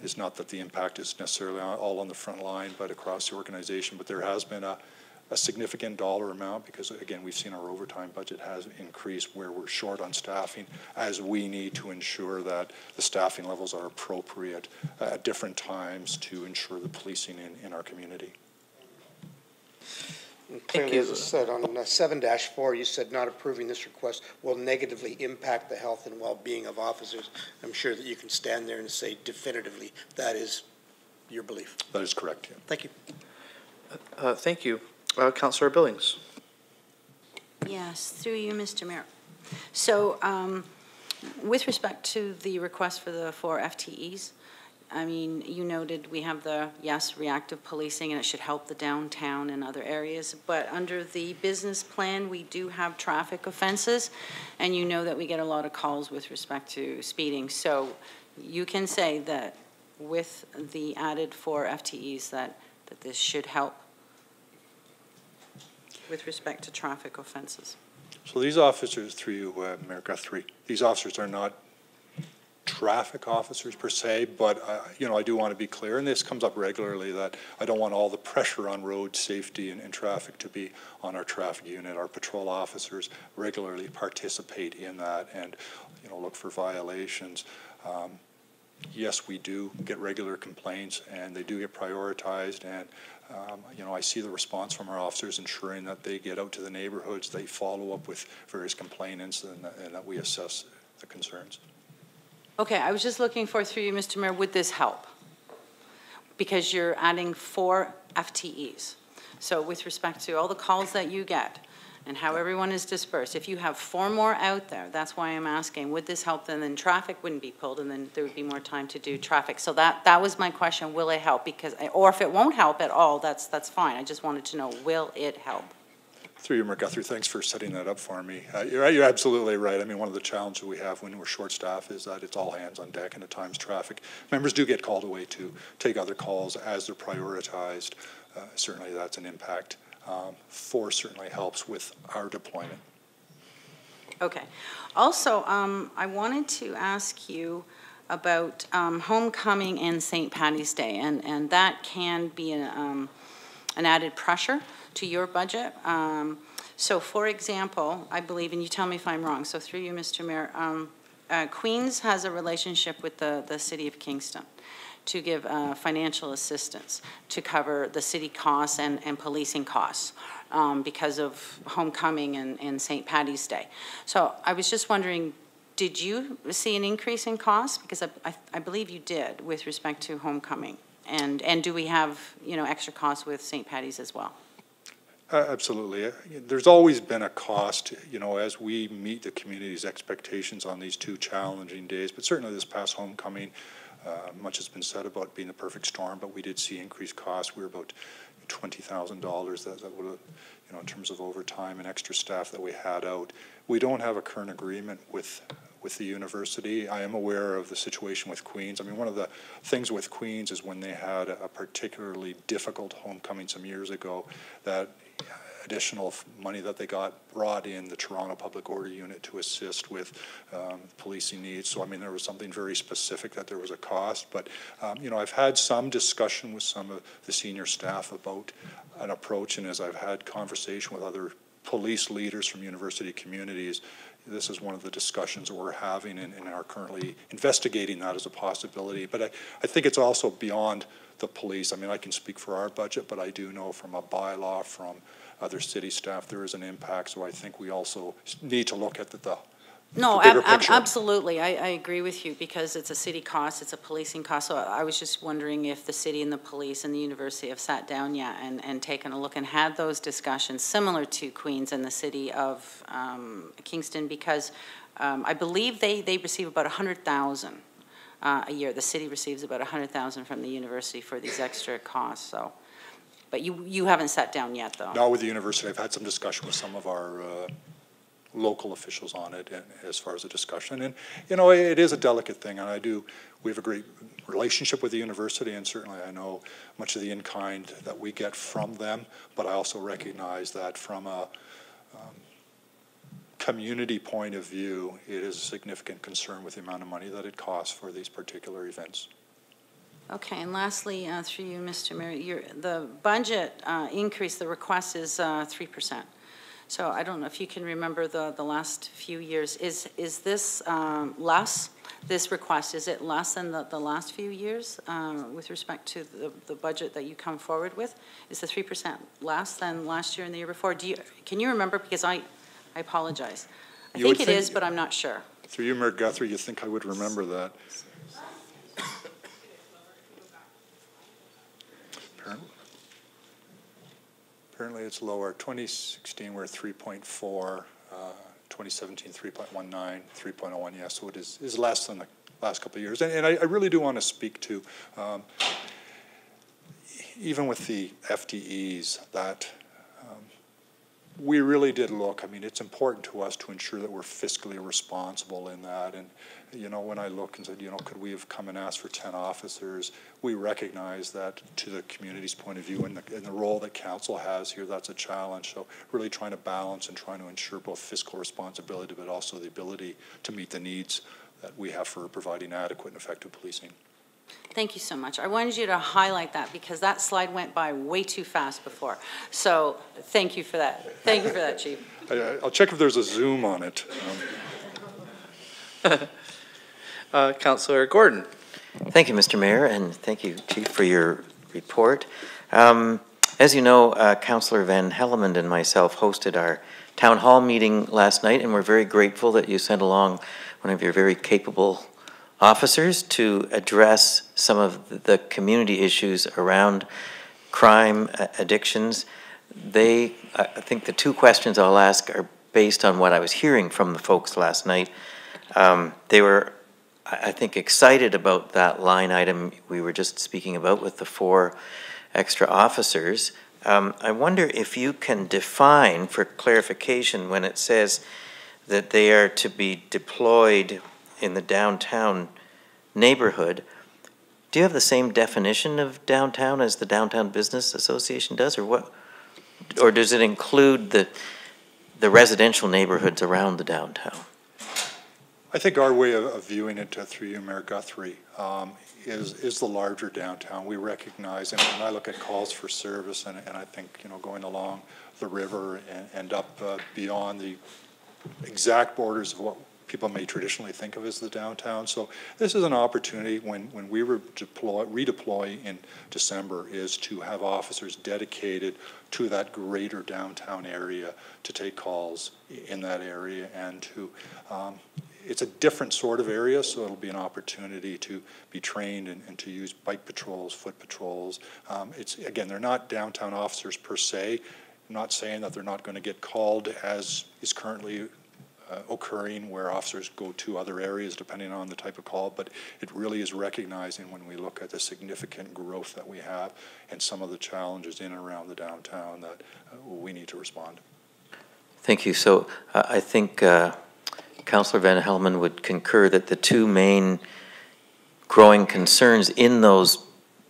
N: is not that the impact is necessarily all on the front line, but across the organization, but there has been a significant dollar amount because, again, we've seen our overtime budget has increased where we're short on staffing as we need to ensure that the staffing levels are appropriate at different times to ensure the policing in our community.
D: And clearly, as I said, on 7-4, you said not approving this request will negatively impact the health and well-being of officers. I'm sure that you can stand there and say definitively that is your belief.
N: That is correct, yeah.
D: Thank you.
A: Thank you. Councillor Billings.
G: Yes, through you, Mr. Mayor. So with respect to the request for the 4 FTEs, I mean, you noted we have the, yes, reactive policing, and it should help the downtown and other areas, but under the business plan, we do have traffic offenses, and you know that we get a lot of calls with respect to speeding. So you can say that with the added 4 FTEs that this should help with respect to traffic offenses.
N: So these officers, through you, Mayor Guthrie, these officers are not traffic officers per se, but you know, I do want to be clear, and this comes up regularly, that I don't want all the pressure on road safety and traffic to be on our traffic unit. Our patrol officers regularly participate in that and, you know, look for violations. Yes, we do get regular complaints, and they do get prioritized, and you know, I see the response from our officers ensuring that they get out to the neighborhoods, they follow up with various complainants, and that we assess the concerns.
G: Okay, I was just looking for, through you, Mr. Mayor, would this help? Because you're adding 4 FTEs. So with respect to all the calls that you get and how everyone is dispersed, if you have 4 more out there, that's why I'm asking, would this help? Then traffic wouldn't be pulled, and then there would be more time to do traffic. So that was my question, will it help? Because, or if it won't help at all, that's fine. I just wanted to know, will it help?
N: Through you, Mayor Guthrie, thanks for setting that up for me. You're absolutely right. I mean, one of the challenges we have when we're short-staffed is that it's all hands on deck, and at times traffic. Members do get called away to take other calls as they're prioritized. Certainly that's an impact. 4 certainly helps with our deployment. Okay.
G: Also, I wanted to ask you about homecoming and St. Patty's Day, and that can be an added pressure to your budget. So for example, I believe, and you tell me if I'm wrong, so through you, Mr. Mayor, Queens has a relationship with the City of Kingston to give financial assistance to cover the city costs and policing costs because of homecoming and St. Patty's Day. So I was just wondering, did you see an increase in costs? Because I believe you did with respect to homecoming. And do we have, you know, extra costs with St. Patty's as well?
N: Absolutely. There's always been a cost, you know, as we meet the community's expectations on these 2 challenging days. But certainly this past homecoming, much has been said about being the perfect storm, but we did see increased costs. We were about $20,000 that would have, you know, in terms of overtime and extra staff that we had out. We don't have a current agreement with the university. I am aware of the situation with Queens. I mean, one of the things with Queens is when they had a particularly difficult homecoming some years ago, that additional money that they got brought in the Toronto Public Order Unit to assist with policing needs. So, I mean, there was something very specific that there was a cost. But, you know, I've had some discussion with some of the senior staff about an approach, and as I've had conversation with other police leaders from university communities, this is one of the discussions that we're having and are currently investigating that as a possibility. But I think it's also beyond the police. I mean, I can speak for our budget, but I do know from a bylaw from other city staff there is an impact. So I think we also need to look at the bigger picture.
G: Absolutely. I agree with you, because it's a city cost, it's a policing cost. So I was just wondering if the city and the police and the university have sat down yet and taken a look and had those discussions similar to Queens and the city of Kingston, because I believe they receive about $100,000 a year. The city receives about $100,000 from the university for these extra costs. So, but you haven't sat down yet, though.
N: Not with the university. I've had some discussion with some of our local officials on it, and as far as the discussion. And, you know, it is a delicate thing, and we have a great relationship with the university, and certainly I know much of the in-kind that we get from them, but I also recognize that from a community point of view, it is a significant concern with the amount of money that it costs for these particular events.
G: Okay, and lastly, through you, Mr. Mayor, the budget increase, the request is 3%. So I don't know if you can remember the last few years. Is this less, this request, is it less than the last few years with respect to the budget that you come forward with? Is the 3% less than last year and the year before? Can you remember? Because I apologize. I think it is, but I'm not sure.
N: Through you, Mayor Guthrie, you think I would remember that? Apparently it's lower. 2016 we're at 3.4, 2017 3.19, 3.01, yeah, so it is less than the last couple of years. And I really do want to speak to, even with the FTEs, that we really did look. I mean, it's important to us to ensure that we're fiscally responsible in that. And, you know, when I look and said, you know, could we have come and asked for 10 officers, we recognize that to the community's point of view and the role that council has here, that's a challenge. So really trying to balance and trying to ensure both fiscal responsibility but also the ability to meet the needs that we have for providing adequate and effective policing.
G: Thank you so much. I wanted you to highlight that because that slide went by way too fast before. So thank you for that. Thank you for that, Chief.
N: I'll check if there's a zoom on it.
A: Councillor Gordon.
K: Thank you, Mr. Mayor, and thank you, Chief, for your report. As you know, Councillor Van Hellemond and myself hosted our town hall meeting last night, and we're very grateful that you sent along one of your very capable officers to address some of the community issues around crime, addictions. I think the two questions I'll ask are based on what I was hearing from the folks last night. They were, I think, excited about that line item we were just speaking about with the 4 extra officers. I wonder if you can define, for clarification, when it says that they are to be deployed in the downtown neighborhood, do you have the same definition of downtown as the Downtown Business Association does, or what? Or does it include the residential neighborhoods around the downtown?
N: I think our way of viewing it, through you, Mayor Guthrie, is the larger downtown. We recognize, and when I look at calls for service, and I think, you know, going along the river and up beyond the exact borders of what people may traditionally think of as the downtown. So this is an opportunity when we redeploy in December, is to have officers dedicated to that greater downtown area to take calls in that area, and to it's a different sort of area, so it'll be an opportunity to be trained and to use bike patrols, foot patrols. Again, they're not downtown officers per se. I'm not saying that they're not going to get called, as is currently occurring, where officers go to other areas depending on the type of call, but it really is recognizing, when we look at the significant growth that we have and some of the challenges in and around the downtown, that we need to respond.
K: Thank you. So I think Councillor Van Hellemond would concur that the two main growing concerns in those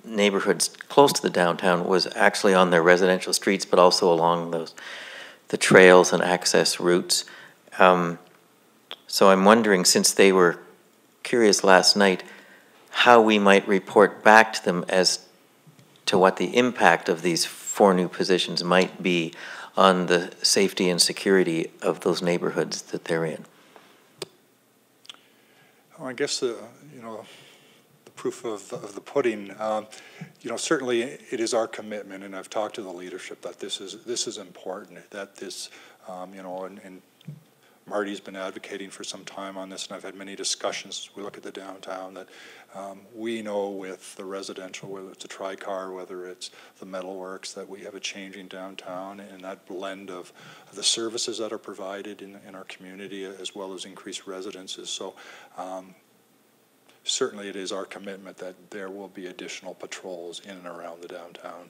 K: neighborhoods close to the downtown was actually on their residential streets, but also along the trails and access routes. So I'm wondering, since they were curious last night, how we might report back to them as to what the impact of these 4 new positions might be on the safety and security of those neighborhoods that they're in.
N: Well, I guess the proof of the pudding. Certainly it is our commitment, and I've talked to the leadership, that this is important. That this, and Marty's been advocating for some time on this, and I've had many discussions as we look at the downtown, that we know with the residential, whether it's a Tricar, whether it's the metalworks, that we have a changing downtown, and that blend of the services that are provided in our community, as well as increased residences. So certainly it is our commitment that there will be additional patrols in and around the downtown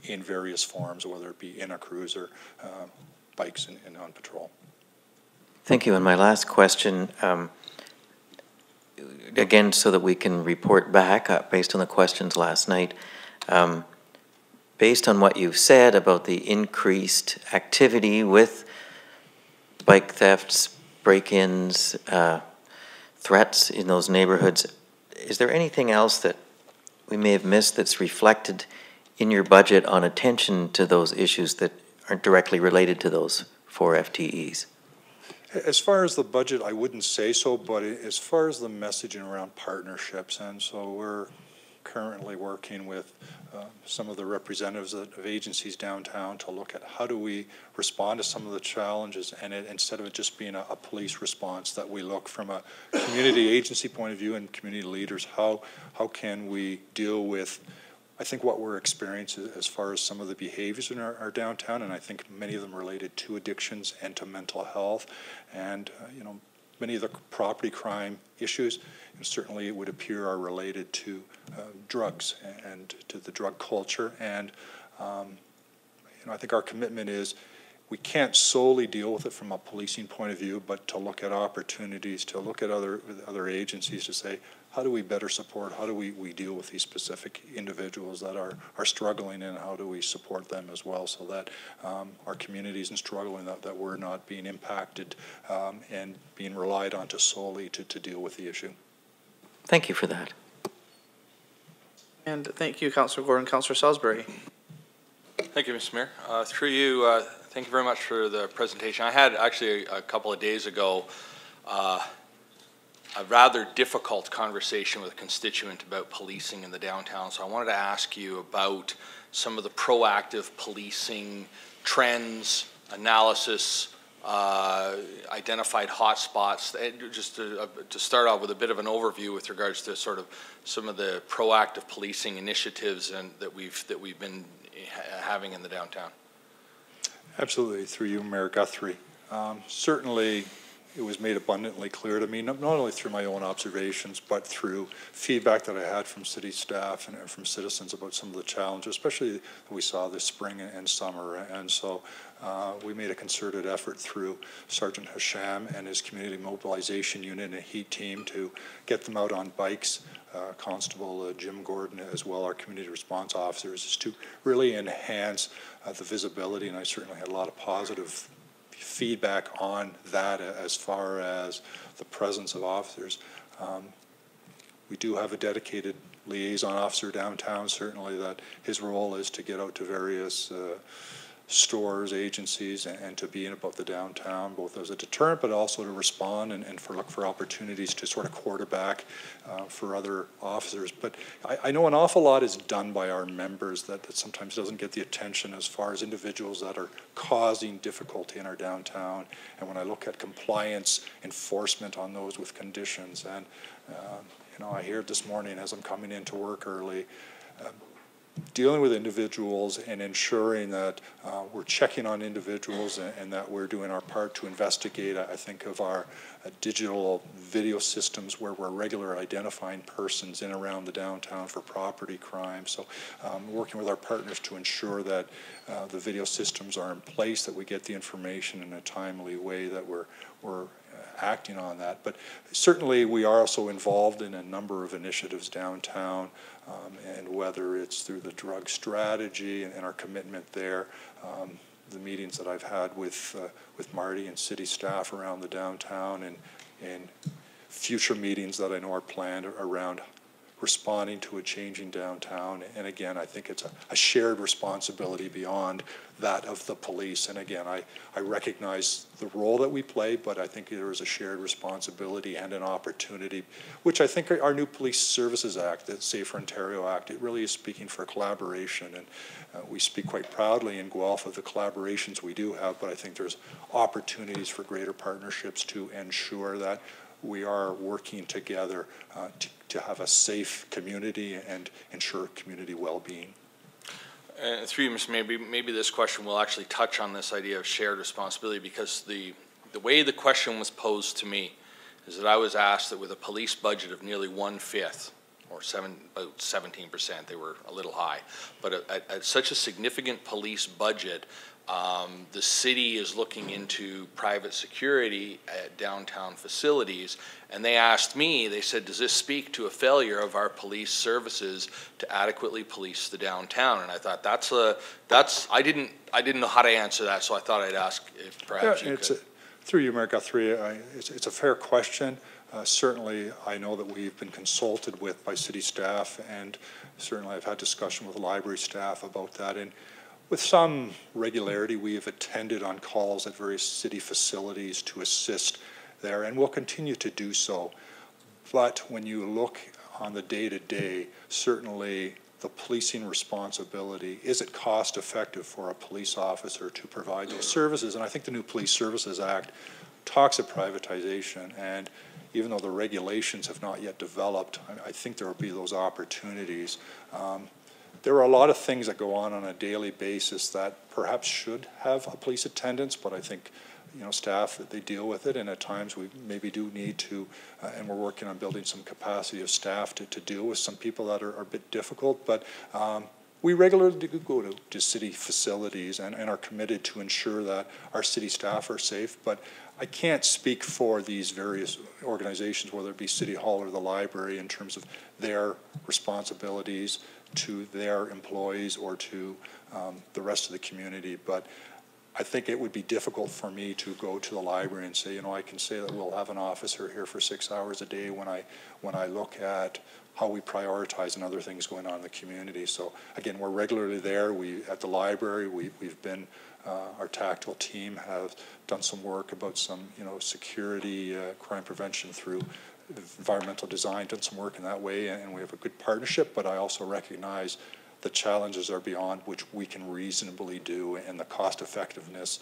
N: in various forms, whether it be in a cruiser, bikes, and on patrol.
K: Thank you. And my last question, again, so that we can report back based on the questions last night, based on what you've said about the increased activity with bike thefts, break-ins, threats in those neighborhoods, is there anything else that we may have missed that's reflected in your budget on attention to those issues that aren't directly related to those 4 FTEs?
N: As far as the budget, I wouldn't say so, but as far as the messaging around partnerships, and so we're currently working with some of the representatives of agencies downtown to look at how do we respond to some of the challenges, and instead of it just being a police response, that we look from a community agency point of view and community leaders, how can we deal with, I think, what we're experiencing as far as some of the behaviors in our downtown, and I think many of them related to addictions and to mental health, and many of the property crime issues, certainly it would appear, are related to drugs and to the drug culture. And I think our commitment is we can't solely deal with it from a policing point of view, but to look at opportunities, to look at other agencies to say, how do we better support, how do we deal with these specific individuals that are struggling, and how do we support them as well, so that our communities and struggling, that we're not being impacted and being relied on to solely to deal with the issue.
K: Thank you for that.
A: And thank you, Councillor Gordon. Councillor Salisbury.
L: Thank you, Mr. Mayor. Through you, thank you very much for the presentation. I had actually a couple of days ago a rather difficult conversation with a constituent about policing in the downtown. So I wanted to ask you about some of the proactive policing trends, analysis, identified hotspots. Just to start off with a bit of an overview with regards to sort of some of the proactive policing initiatives and that we've been having in the downtown.
N: Absolutely, through you, Mayor Guthrie. Certainly, it was made abundantly clear to me, not only through my own observations, but through feedback that I had from city staff and from citizens about some of the challenges, especially that we saw this spring and summer. And so we made a concerted effort through Sergeant Hasham and his community mobilization unit and a HEAT team to get them out on bikes. Constable Jim Gordon, as well, our community response officers, is to really enhance the visibility, and I certainly had a lot of positive feedback on that as far as the presence of officers. We do have a dedicated liaison officer downtown, certainly, that his role is to get out to various stores, agencies, and to be in about the downtown, both as a deterrent, but also to respond and look for opportunities to sort of quarterback for other officers. But I know an awful lot is done by our members that sometimes doesn't get the attention as far as individuals that are causing difficulty in our downtown. And when I look at compliance enforcement on those with conditions, and you know, I hear it this morning as I'm coming into work early, dealing with individuals and ensuring that we're checking on individuals and that we're doing our part to investigate. I think of our digital video systems where we're regularly identifying persons in and around the downtown for property crime. So working with our partners to ensure that the video systems are in place, that we get the information in a timely way, that we're acting on that. But certainly we are also involved in a number of initiatives downtown, and whether it's through the drug strategy and our commitment there, the meetings that I've had with Marty and city staff around the downtown, and future meetings that I know are planned around responding to a changing downtown. And again, I think it's a shared responsibility beyond that of the police. And again, I recognize the role that we play, but I think there is a shared responsibility and an opportunity, which I think our new Police Services Act, the Safer Ontario Act, it really is speaking for collaboration. And we speak quite proudly in Guelph of the collaborations we do have, but I think there's opportunities for greater partnerships to ensure that we are working together to have a safe community and ensure community well-being.
L: Through you, Mr. Mayor, maybe this question will actually touch on this idea of shared responsibility, because the way the question was posed to me is that I was asked that with a police budget of nearly 1/5, or about 17%, they were a little high, but at such a significant police budget, the city is looking into private security at downtown facilities, and they asked me, they said, does this speak to a failure of our police services to adequately police the downtown? And I thought I didn't know how to answer that, so I thought I'd ask if perhaps you could.
N: Through you, Mayor Guthrie, it's a fair question. Certainly, I know that we've been consulted with by city staff, and certainly I've had discussion with library staff about that. And with some regularity, we have attended on calls at various city facilities to assist there, and we'll continue to do so. But when you look on the day-to-day, certainly the policing responsibility, is it cost effective for a police officer to provide those services? And I think the new Police Services Act talks of privatization, and even though the regulations have not yet developed, I think there will be those opportunities. There are a lot of things that go on a daily basis that perhaps should have a police attendance, but I think, you know, staff, that they deal with it, and at times we maybe do need to, and we're working on building some capacity of staff to deal with some people that are a bit difficult. But We regularly do go to city facilities and are committed to ensure that our city staff are safe, but I can't speak for these various organizations, whether it be City Hall or the library, in terms of their responsibilities to their employees or to the rest of the community. But I think it would be difficult for me to go to the library and say, you know, I can say that we'll have an officer here for 6 hours a day when I look at how we prioritize and other things going on in the community. So again, we're regularly there. At the library, we've been, our tactile team have done some work about some, you know, security, crime prevention through environmental design, done some work in that way, and we have a good partnership, but I also recognize the challenges are beyond which we can reasonably do, and the cost effectiveness,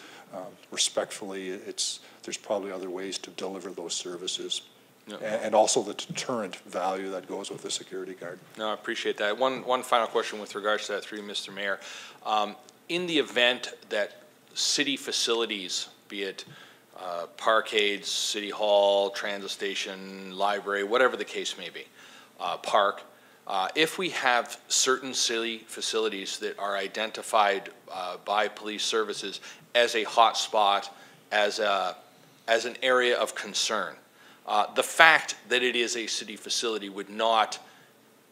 N: respectfully, there's probably other ways to deliver those services. No. And also the deterrent value that goes with the security guard.
L: No, I appreciate that. One final question with regards to that, through Mr. Mayor. In the event that city facilities, be it parkades, City Hall, transit station, library, whatever the case may be, park, if we have certain city facilities that are identified by police services as a hot spot, as an area of concern, the fact that it is a city facility would not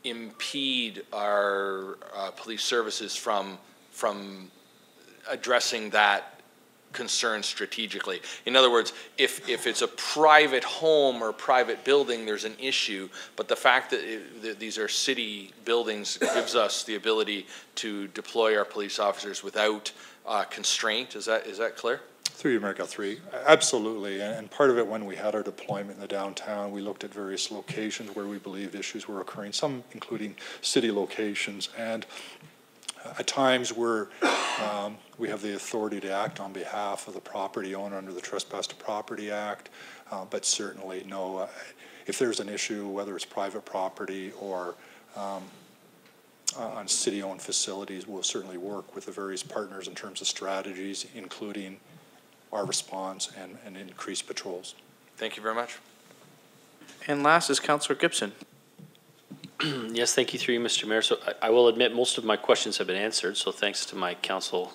L: impede our police services from addressing that concern strategically. In other words, if it's a private home or private building, there's an issue, but the fact that these are city buildings gives us the ability to deploy our police officers without constraint. Is that clear?
N: Through you, Mayor Guthrie, absolutely. And part of it, when we had our deployment in the downtown, we looked at various locations where we believed issues were occurring, some including city locations. And at times where we have the authority to act on behalf of the property owner under the Trespass to Property Act, but certainly no, if there's an issue, whether it's private property or on city-owned facilities, we'll certainly work with the various partners in terms of strategies, including our response and increased patrols.
L: Thank you very much.
A: And last is Councillor Gibson.
O: Yes, thank you, through you, Mr. Mayor. So I will admit most of my questions have been answered, so thanks to my council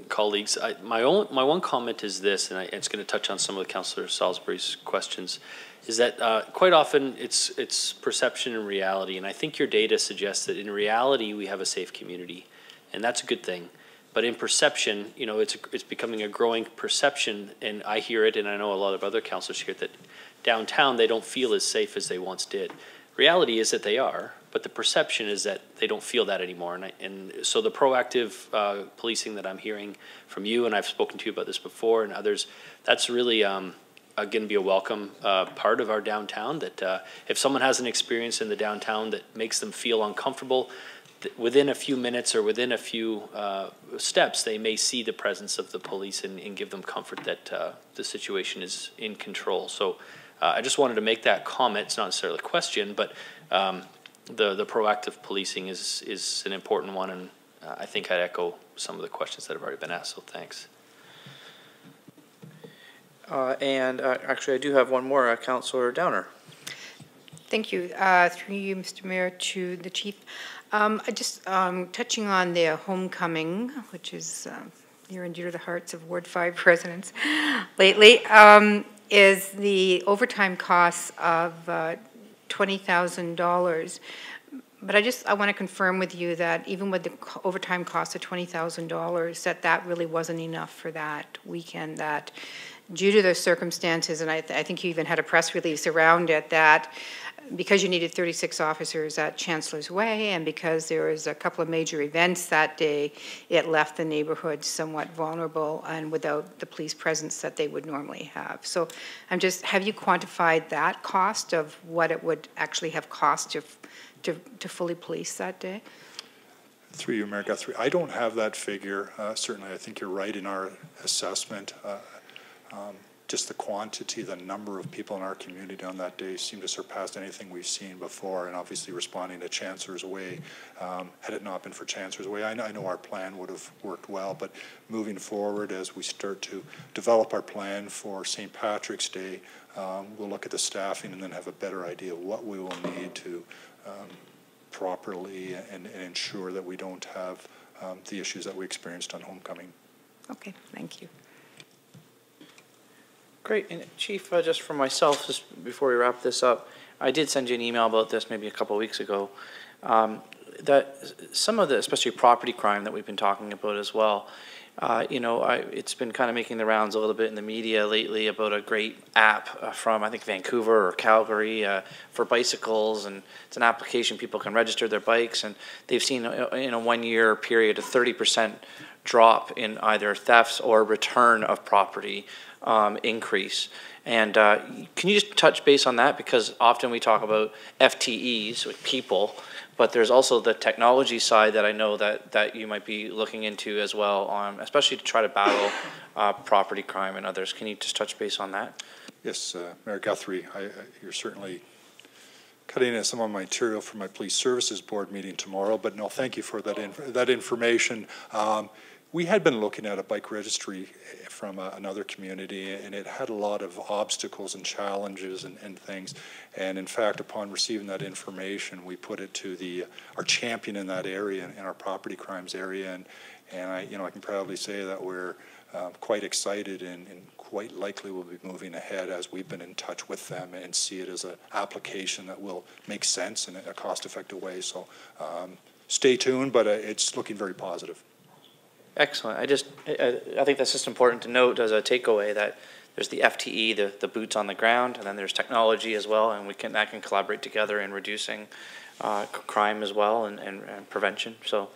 O: colleagues. My one comment is this, and it's going to touch on some of the Councillor Salisbury's questions, is that quite often it's perception and reality, and I think your data suggests that in reality we have a safe community, and that's a good thing. But in perception, you know, it's becoming a growing perception, and I hear it, and I know a lot of other councillors hear it, that downtown they don't feel as safe as they once did. Reality is that they are, but the perception is that they don't feel that anymore. And so the proactive policing that I'm hearing from you, and I've spoken to you about this before, and others, that's really going to be a welcome part of our downtown, that if someone has an experience in the downtown that makes them feel uncomfortable, within a few minutes or within a few steps, they may see the presence of the police and give them comfort that the situation is in control. So I just wanted to make that comment. It's not necessarily a question, but the proactive policing is an important one, and I think I'd echo some of the questions that have already been asked, so thanks.
A: Actually, I do have one more, Councillor Downer.
P: Thank you. Through you, Mr. Mayor, to the Chief. I just touching on the homecoming, which is near and dear to the hearts of Ward 5 residents lately, is the overtime costs of $20,000. But I want to confirm with you that even with the overtime cost of $20,000, that really wasn't enough for that weekend, that due to the circumstances, and I think you even had a press release around it, that because you needed 36 officers at Chancellor's Way, and because there was a couple of major events that day, it left the neighborhood somewhat vulnerable and without the police presence that they would normally have. So have you quantified that cost of what it would actually have cost to fully police that day?
N: Through you, Mayor Guthrie, I don't have that figure. Certainly, I think you're right in our assessment. Just the quantity, the number of people in our community on that day seemed to surpass anything we've seen before, and obviously responding to Chancellor's Way. Had it not been for Chancellor's Way, I know our plan would have worked well, but moving forward as we start to develop our plan for St. Patrick's Day, we'll look at the staffing and then have a better idea of what we will need to properly and ensure that we don't have the issues that we experienced on homecoming.
P: Okay, thank you.
A: Great, and Chief, just for myself, just before we wrap this up, I did send you an email about this maybe a couple of weeks ago. That some of the, especially property crime that we've been talking about as well, you know, it's been kind of making the rounds a little bit in the media lately about a great app from, I think, Vancouver or Calgary for bicycles, and it's an application people can register their bikes, and they've seen in a 1 year period a 30% drop in either thefts or return of property increase. And can you just touch base on that? Because often we talk about FTEs, with people, but there's also the technology side that I know that you might be looking into as well, especially to try to battle property crime and others. Can you just touch base on that?
N: Yes, Mayor Guthrie, you're certainly cutting in some of my material for my Police Services Board meeting tomorrow, but no, thank you for that information. We had been looking at a bike registry from another community, and it had a lot of obstacles and challenges and things. And in fact, upon receiving that information, we put it to our champion in that area, in our property crimes area, and I can proudly say that we're quite excited and quite likely we'll be moving ahead as we've been in touch with them and see it as an application that will make sense in a cost-effective way. So stay tuned, but it's looking very positive.
A: Excellent. I think that's just important to note as a takeaway, that there's the FTE, the boots on the ground, and then there's technology as well, and that can collaborate together in reducing crime as well and prevention. So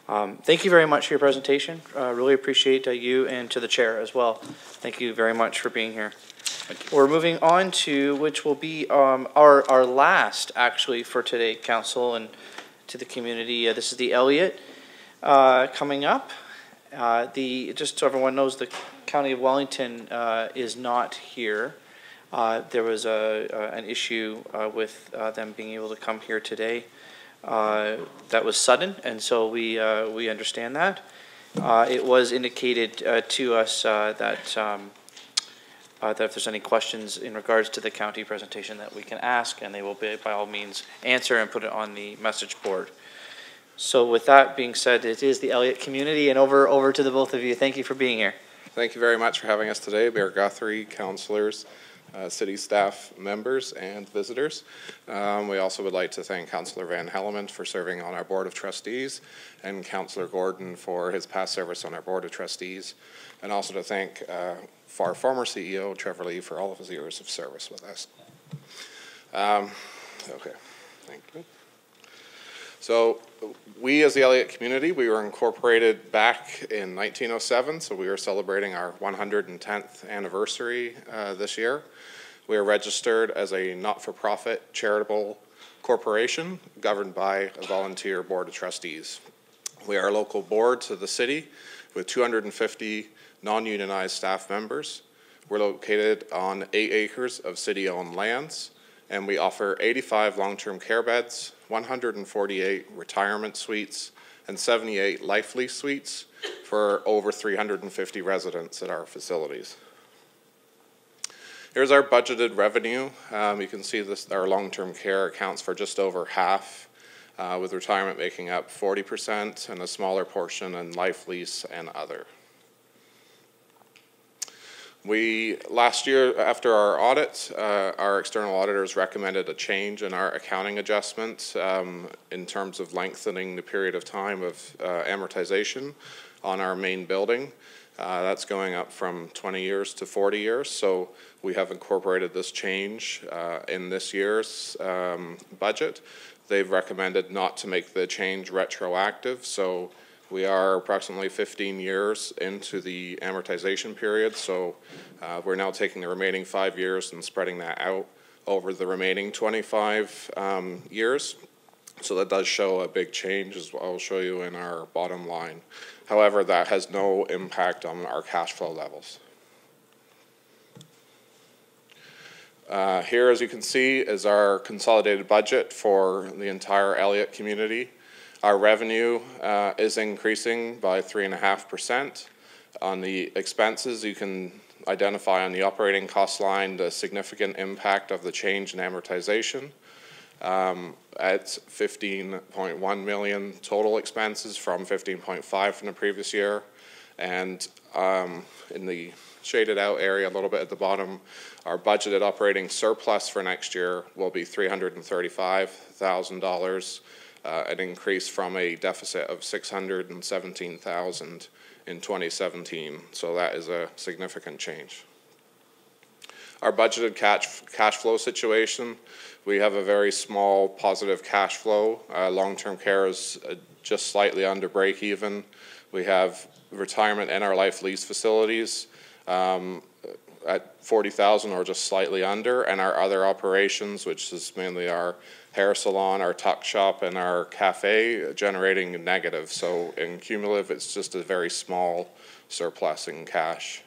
A: thank you very much for your presentation. Really appreciate you, and to the chair as well. Thank you very much for being here. We're moving on to, which will be our last actually for today, council, and to the community. This is the Elliott coming up. Just so everyone knows, the County of Wellington is not here. There was an issue with them being able to come here today that was sudden, and so we understand that. It was indicated to us that if there's any questions in regards to the county presentation that we can ask, and they will by all means answer and put it on the message board. So with that being said, it is the Elliott community, and over to the both of you. Thank you for being here.
Q: Thank you very much for having us today, Mayor Guthrie, councillors, city staff members, and visitors. We also would like to thank Councillor Van Hellemond for serving on our Board of Trustees, and Councillor Gordon for his past service on our Board of Trustees, and also to thank our former CEO, Trevor Lee, for all of his years of service with us. Okay, thank you. So we, as the Elliott community, we were incorporated back in 1907, so we are celebrating our 110th anniversary this year. We are registered as a not-for-profit charitable corporation governed by a volunteer board of trustees. We are a local board to the city with 250 non-unionized staff members. We're located on 8 acres of city-owned lands, and we offer 85 long-term care beds, 148 retirement suites, and 78 life lease suites for over 350 residents at our facilities. Here's our budgeted revenue. You can see this, our long-term care accounts for just over half, with retirement making up 40% and a smaller portion in life lease and other. Last year, after our audit, our external auditors recommended a change in our accounting adjustment in terms of lengthening the period of time of amortization on our main building. That's going up from 20 years to 40 years, so we have incorporated this change in this year's budget. They've recommended not to make the change retroactive, so we are approximately 15 years into the amortization period, so we're now taking the remaining 5 years and spreading that out over the remaining 25 years. So that does show a big change, as I'll show you in our bottom line. However, that has no impact on our cash flow levels. Here, as you can see, is our consolidated budget for the entire Elliott community. Our revenue is increasing by 3.5%. On the expenses, you can identify on the operating cost line the significant impact of the change in amortization. at 15.1 million total expenses from 15.5 from the previous year. And in the shaded out area a little bit at the bottom, our budgeted operating surplus for next year will be $335,000, an increase from a deficit of $617,000 in 2017. So that is a significant change. Our budgeted cash flow situation, we have a very small positive cash flow. Long-term care is just slightly under break even. We have retirement and our life lease facilities at 40,000 or just slightly under, and our other operations, which is mainly our hair salon, our tuck shop, and our cafe, generating negative. So in cumulative, it's just a very small surplus in cash.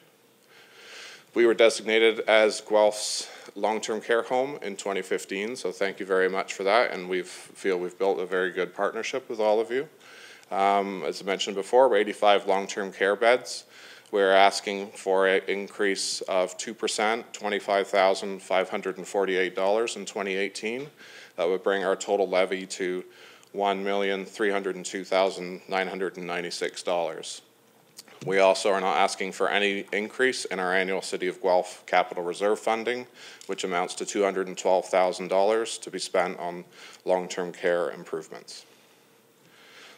Q: We were designated as Guelph's long-term care home in 2015, so thank you very much for that, and we feel we've built a very good partnership with all of you. As I mentioned before, we're 85 long-term care beds. We're asking for an increase of 2%, $25,548 in 2018. That would bring our total levy to $1,302,996. We also are not asking for any increase in our annual City of Guelph capital reserve funding, which amounts to $212,000 to be spent on long-term care improvements.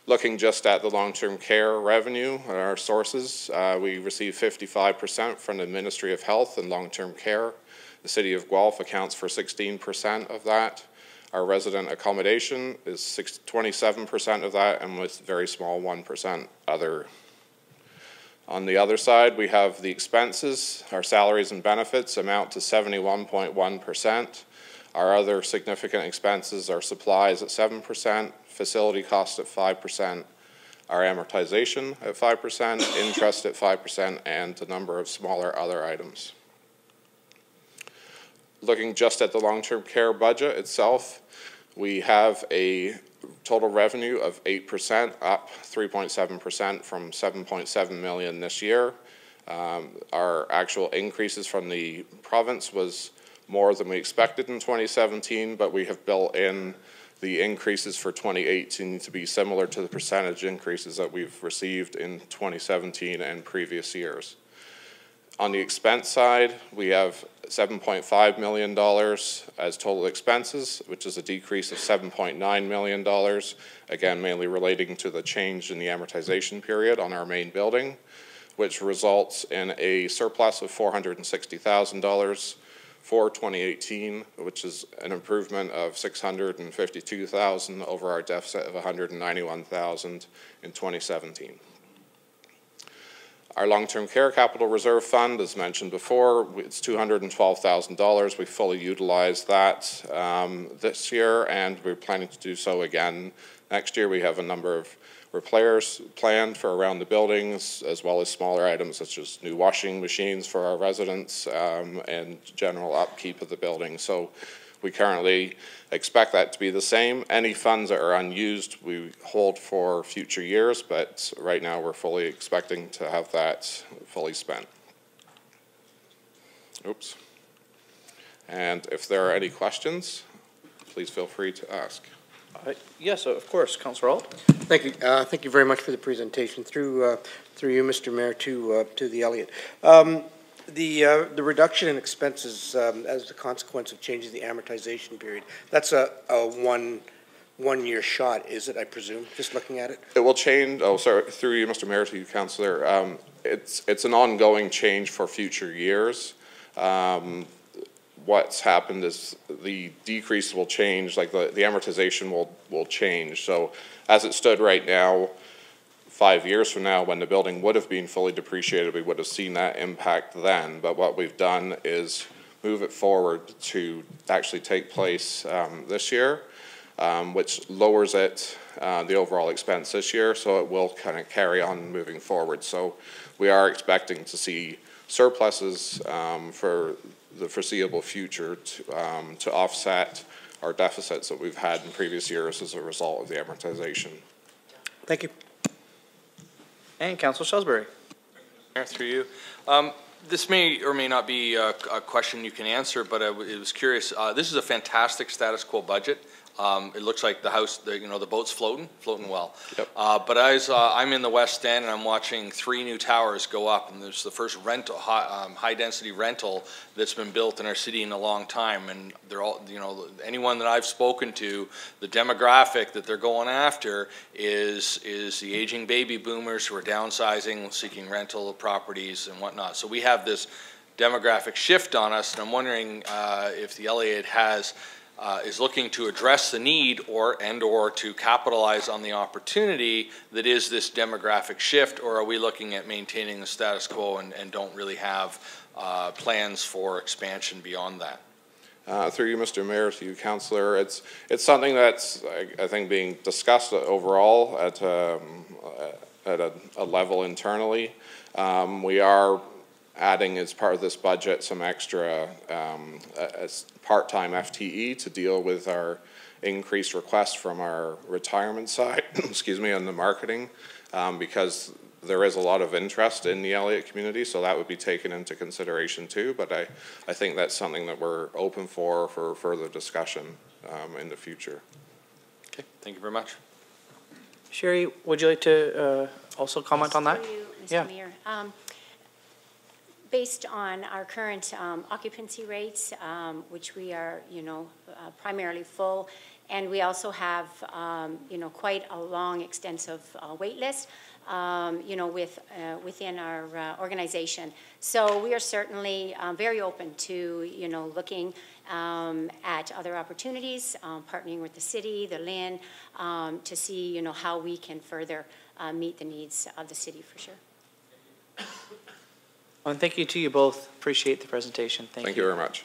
Q: Looking just at the long-term care revenue, our sources, we receive 55% from the Ministry of Health and Long-Term Care. The City of Guelph accounts for 16% of that. Our resident accommodation is 27% of that, and with very small 1% other. On the other side, we have the expenses. Our salaries and benefits amount to 71.1%. Our other significant expenses are supplies at 7%, facility costs at 5%, our amortization at 5%, interest at 5%, and a number of smaller other items. Looking just at the long-term care budget itself, we have a total revenue of 8%, up 3.7% from 7.7 million this year. Our actual increases from the province was more than we expected in 2017, but we have built in the increases for 2018 to be similar to the percentage increases that we've received in 2017 and previous years. On the expense side, we have $7.5 million as total expenses, which is a decrease of $7.9 million, again, mainly relating to the change in the amortization period on our main building, which results in a surplus of $460,000 for 2018, which is an improvement of $652,000 over our deficit of $191,000 in 2017. Our long-term care capital reserve fund, as mentioned before, it's $212,000. We fully utilized that this year, and we're planning to do so again next year. We have a number of repairs planned for around the buildings, as well as smaller items such as new washing machines for our residents and general upkeep of the building. So we currently expect that to be the same. Any funds that are unused, we hold for future years, but right now we're fully expecting to have that fully spent. Oops. And if there are any questions, please feel free to ask.
A: Yes, of course, Councillor Alt.
D: Thank you. Thank you very much for the presentation. Through you, Mr. Mayor, to the Elliott. The reduction in expenses as a consequence of changing the amortization period, that's a one-year shot, is it, I presume, just looking at it?
Q: It will change, oh, sorry, through you, Mr. Mayor, to you, Councillor. It's an ongoing change for future years. What's happened is the decrease will change, like the amortization will change. So as it stood right now, 5 years from now, when the building would have been fully depreciated, we would have seen that impact then. But what we've done is move it forward to actually take place this year, which lowers it, the overall expense this year, so it will kind of carry on moving forward. So we are expecting to see surpluses for the foreseeable future to offset our deficits that we've had in previous years as a result of the amortization.
D: Thank you.
A: And Councillor Salisbury.
L: Through you. This may or may not be a question you can answer, but it was curious. This is a fantastic status quo budget. It looks like the house, the boat's floating well.
Q: Yep.
L: But as I'm in the West End and I'm watching 3 new towers go up, and there's the first rental, high-density rental that's been built in our city in a long time, and they're all, anyone that I've spoken to, the demographic that they're going after is the aging baby boomers who are downsizing, seeking rental properties and whatnot. So we have this demographic shift on us, and I'm wondering if the LA is looking to address the need or to capitalize on the opportunity that is this demographic shift, or are we looking at maintaining the status quo and don't really have plans for expansion beyond that?
Q: Through you, Mr. Mayor, to you, Councillor, it's something that's, I think, being discussed overall at a level internally. We are adding, as part of this budget, some extra part-time FTE to deal with our increased requests from our retirement side, excuse me, on the marketing, because there is a lot of interest in the Elliott community, so that would be taken into consideration too, but I think that's something that we're open for further discussion in the future.
L: Okay, thank you very much.
A: Sherry, would you like to also comment on that?
R: Mr. Mayor. Based on our current occupancy rates, which we are, primarily full, and we also have, quite a long, extensive wait list, within our organization. So we are certainly very open to, looking at other opportunities, partnering with the city, the LIN, to see, how we can further meet the needs of the city for sure.
A: And thank you to you both. Appreciate the presentation. Thank you
Q: very much.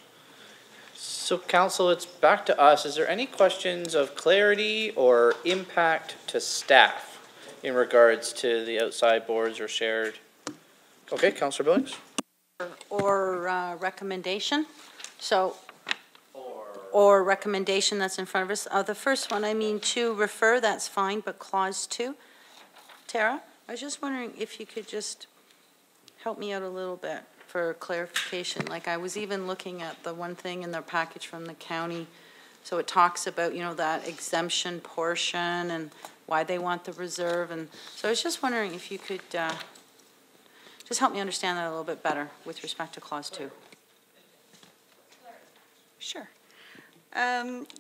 A: So council, it's back to us. Is there any questions of clarity or impact to staff in regards to the outside boards or shared? Okay, Councillor Billings.
G: Or recommendation. So, or recommendation that's in front of us. The first one, to refer, that's fine, but clause 2. Tara, I was just wondering if you could just help me out a little bit for clarification. Like, I was even looking at the one thing in the package from the county. So it talks about, that exemption portion and why they want the reserve. And so I was just wondering if you could just help me understand that a little bit better with respect to clause 2.
B: Sure.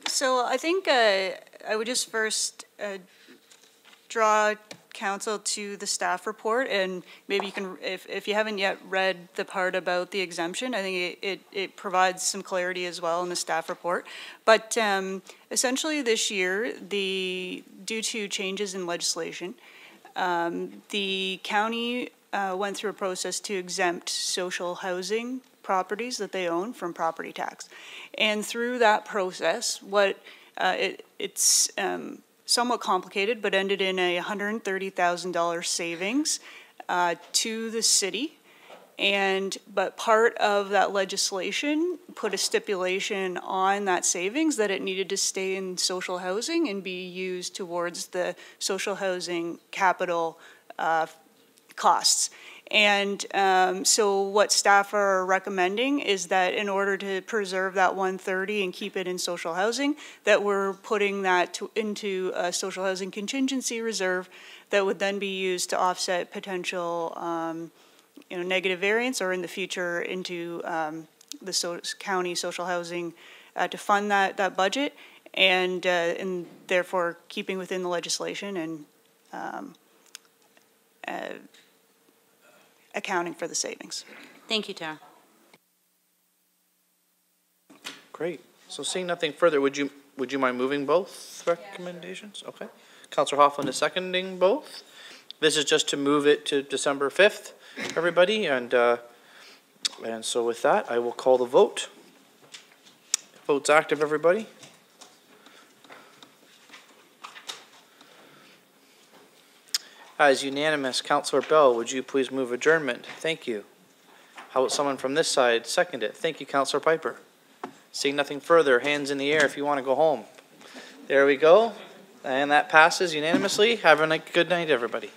B: So I think I would just first draw council to the staff report, and maybe you can, if you haven't yet read the part about the exemption, I think it provides some clarity as well in the staff report. But essentially this year, due to changes in legislation, the county went through a process to exempt social housing properties that they own from property tax. And through that process, it's somewhat complicated, but ended in a $130,000 savings to the city. But part of that legislation put a stipulation on that savings that it needed to stay in social housing and be used towards the social housing capital costs. And so what staff are recommending is that in order to preserve that 130 and keep it in social housing, that we're putting that into a social housing contingency reserve that would then be used to offset potential negative variance, or in the future into the county social housing to fund that budget, and therefore keeping within the legislation and accounting for the savings.
G: Thank you, Tara.
A: Great. So seeing nothing further, would you mind moving both recommendations? Okay. Councillor Hoffman is seconding both. This is just to move it to December 5th, everybody, and so with that, I will call the vote. Vote's active, everybody. As unanimous, Councillor Bell, would you please move adjournment? Thank you. How about someone from this side second it? Thank you, Councillor Piper. Seeing nothing further, hands in the air if you want to go home. There we go. And that passes unanimously. Have a good night, everybody.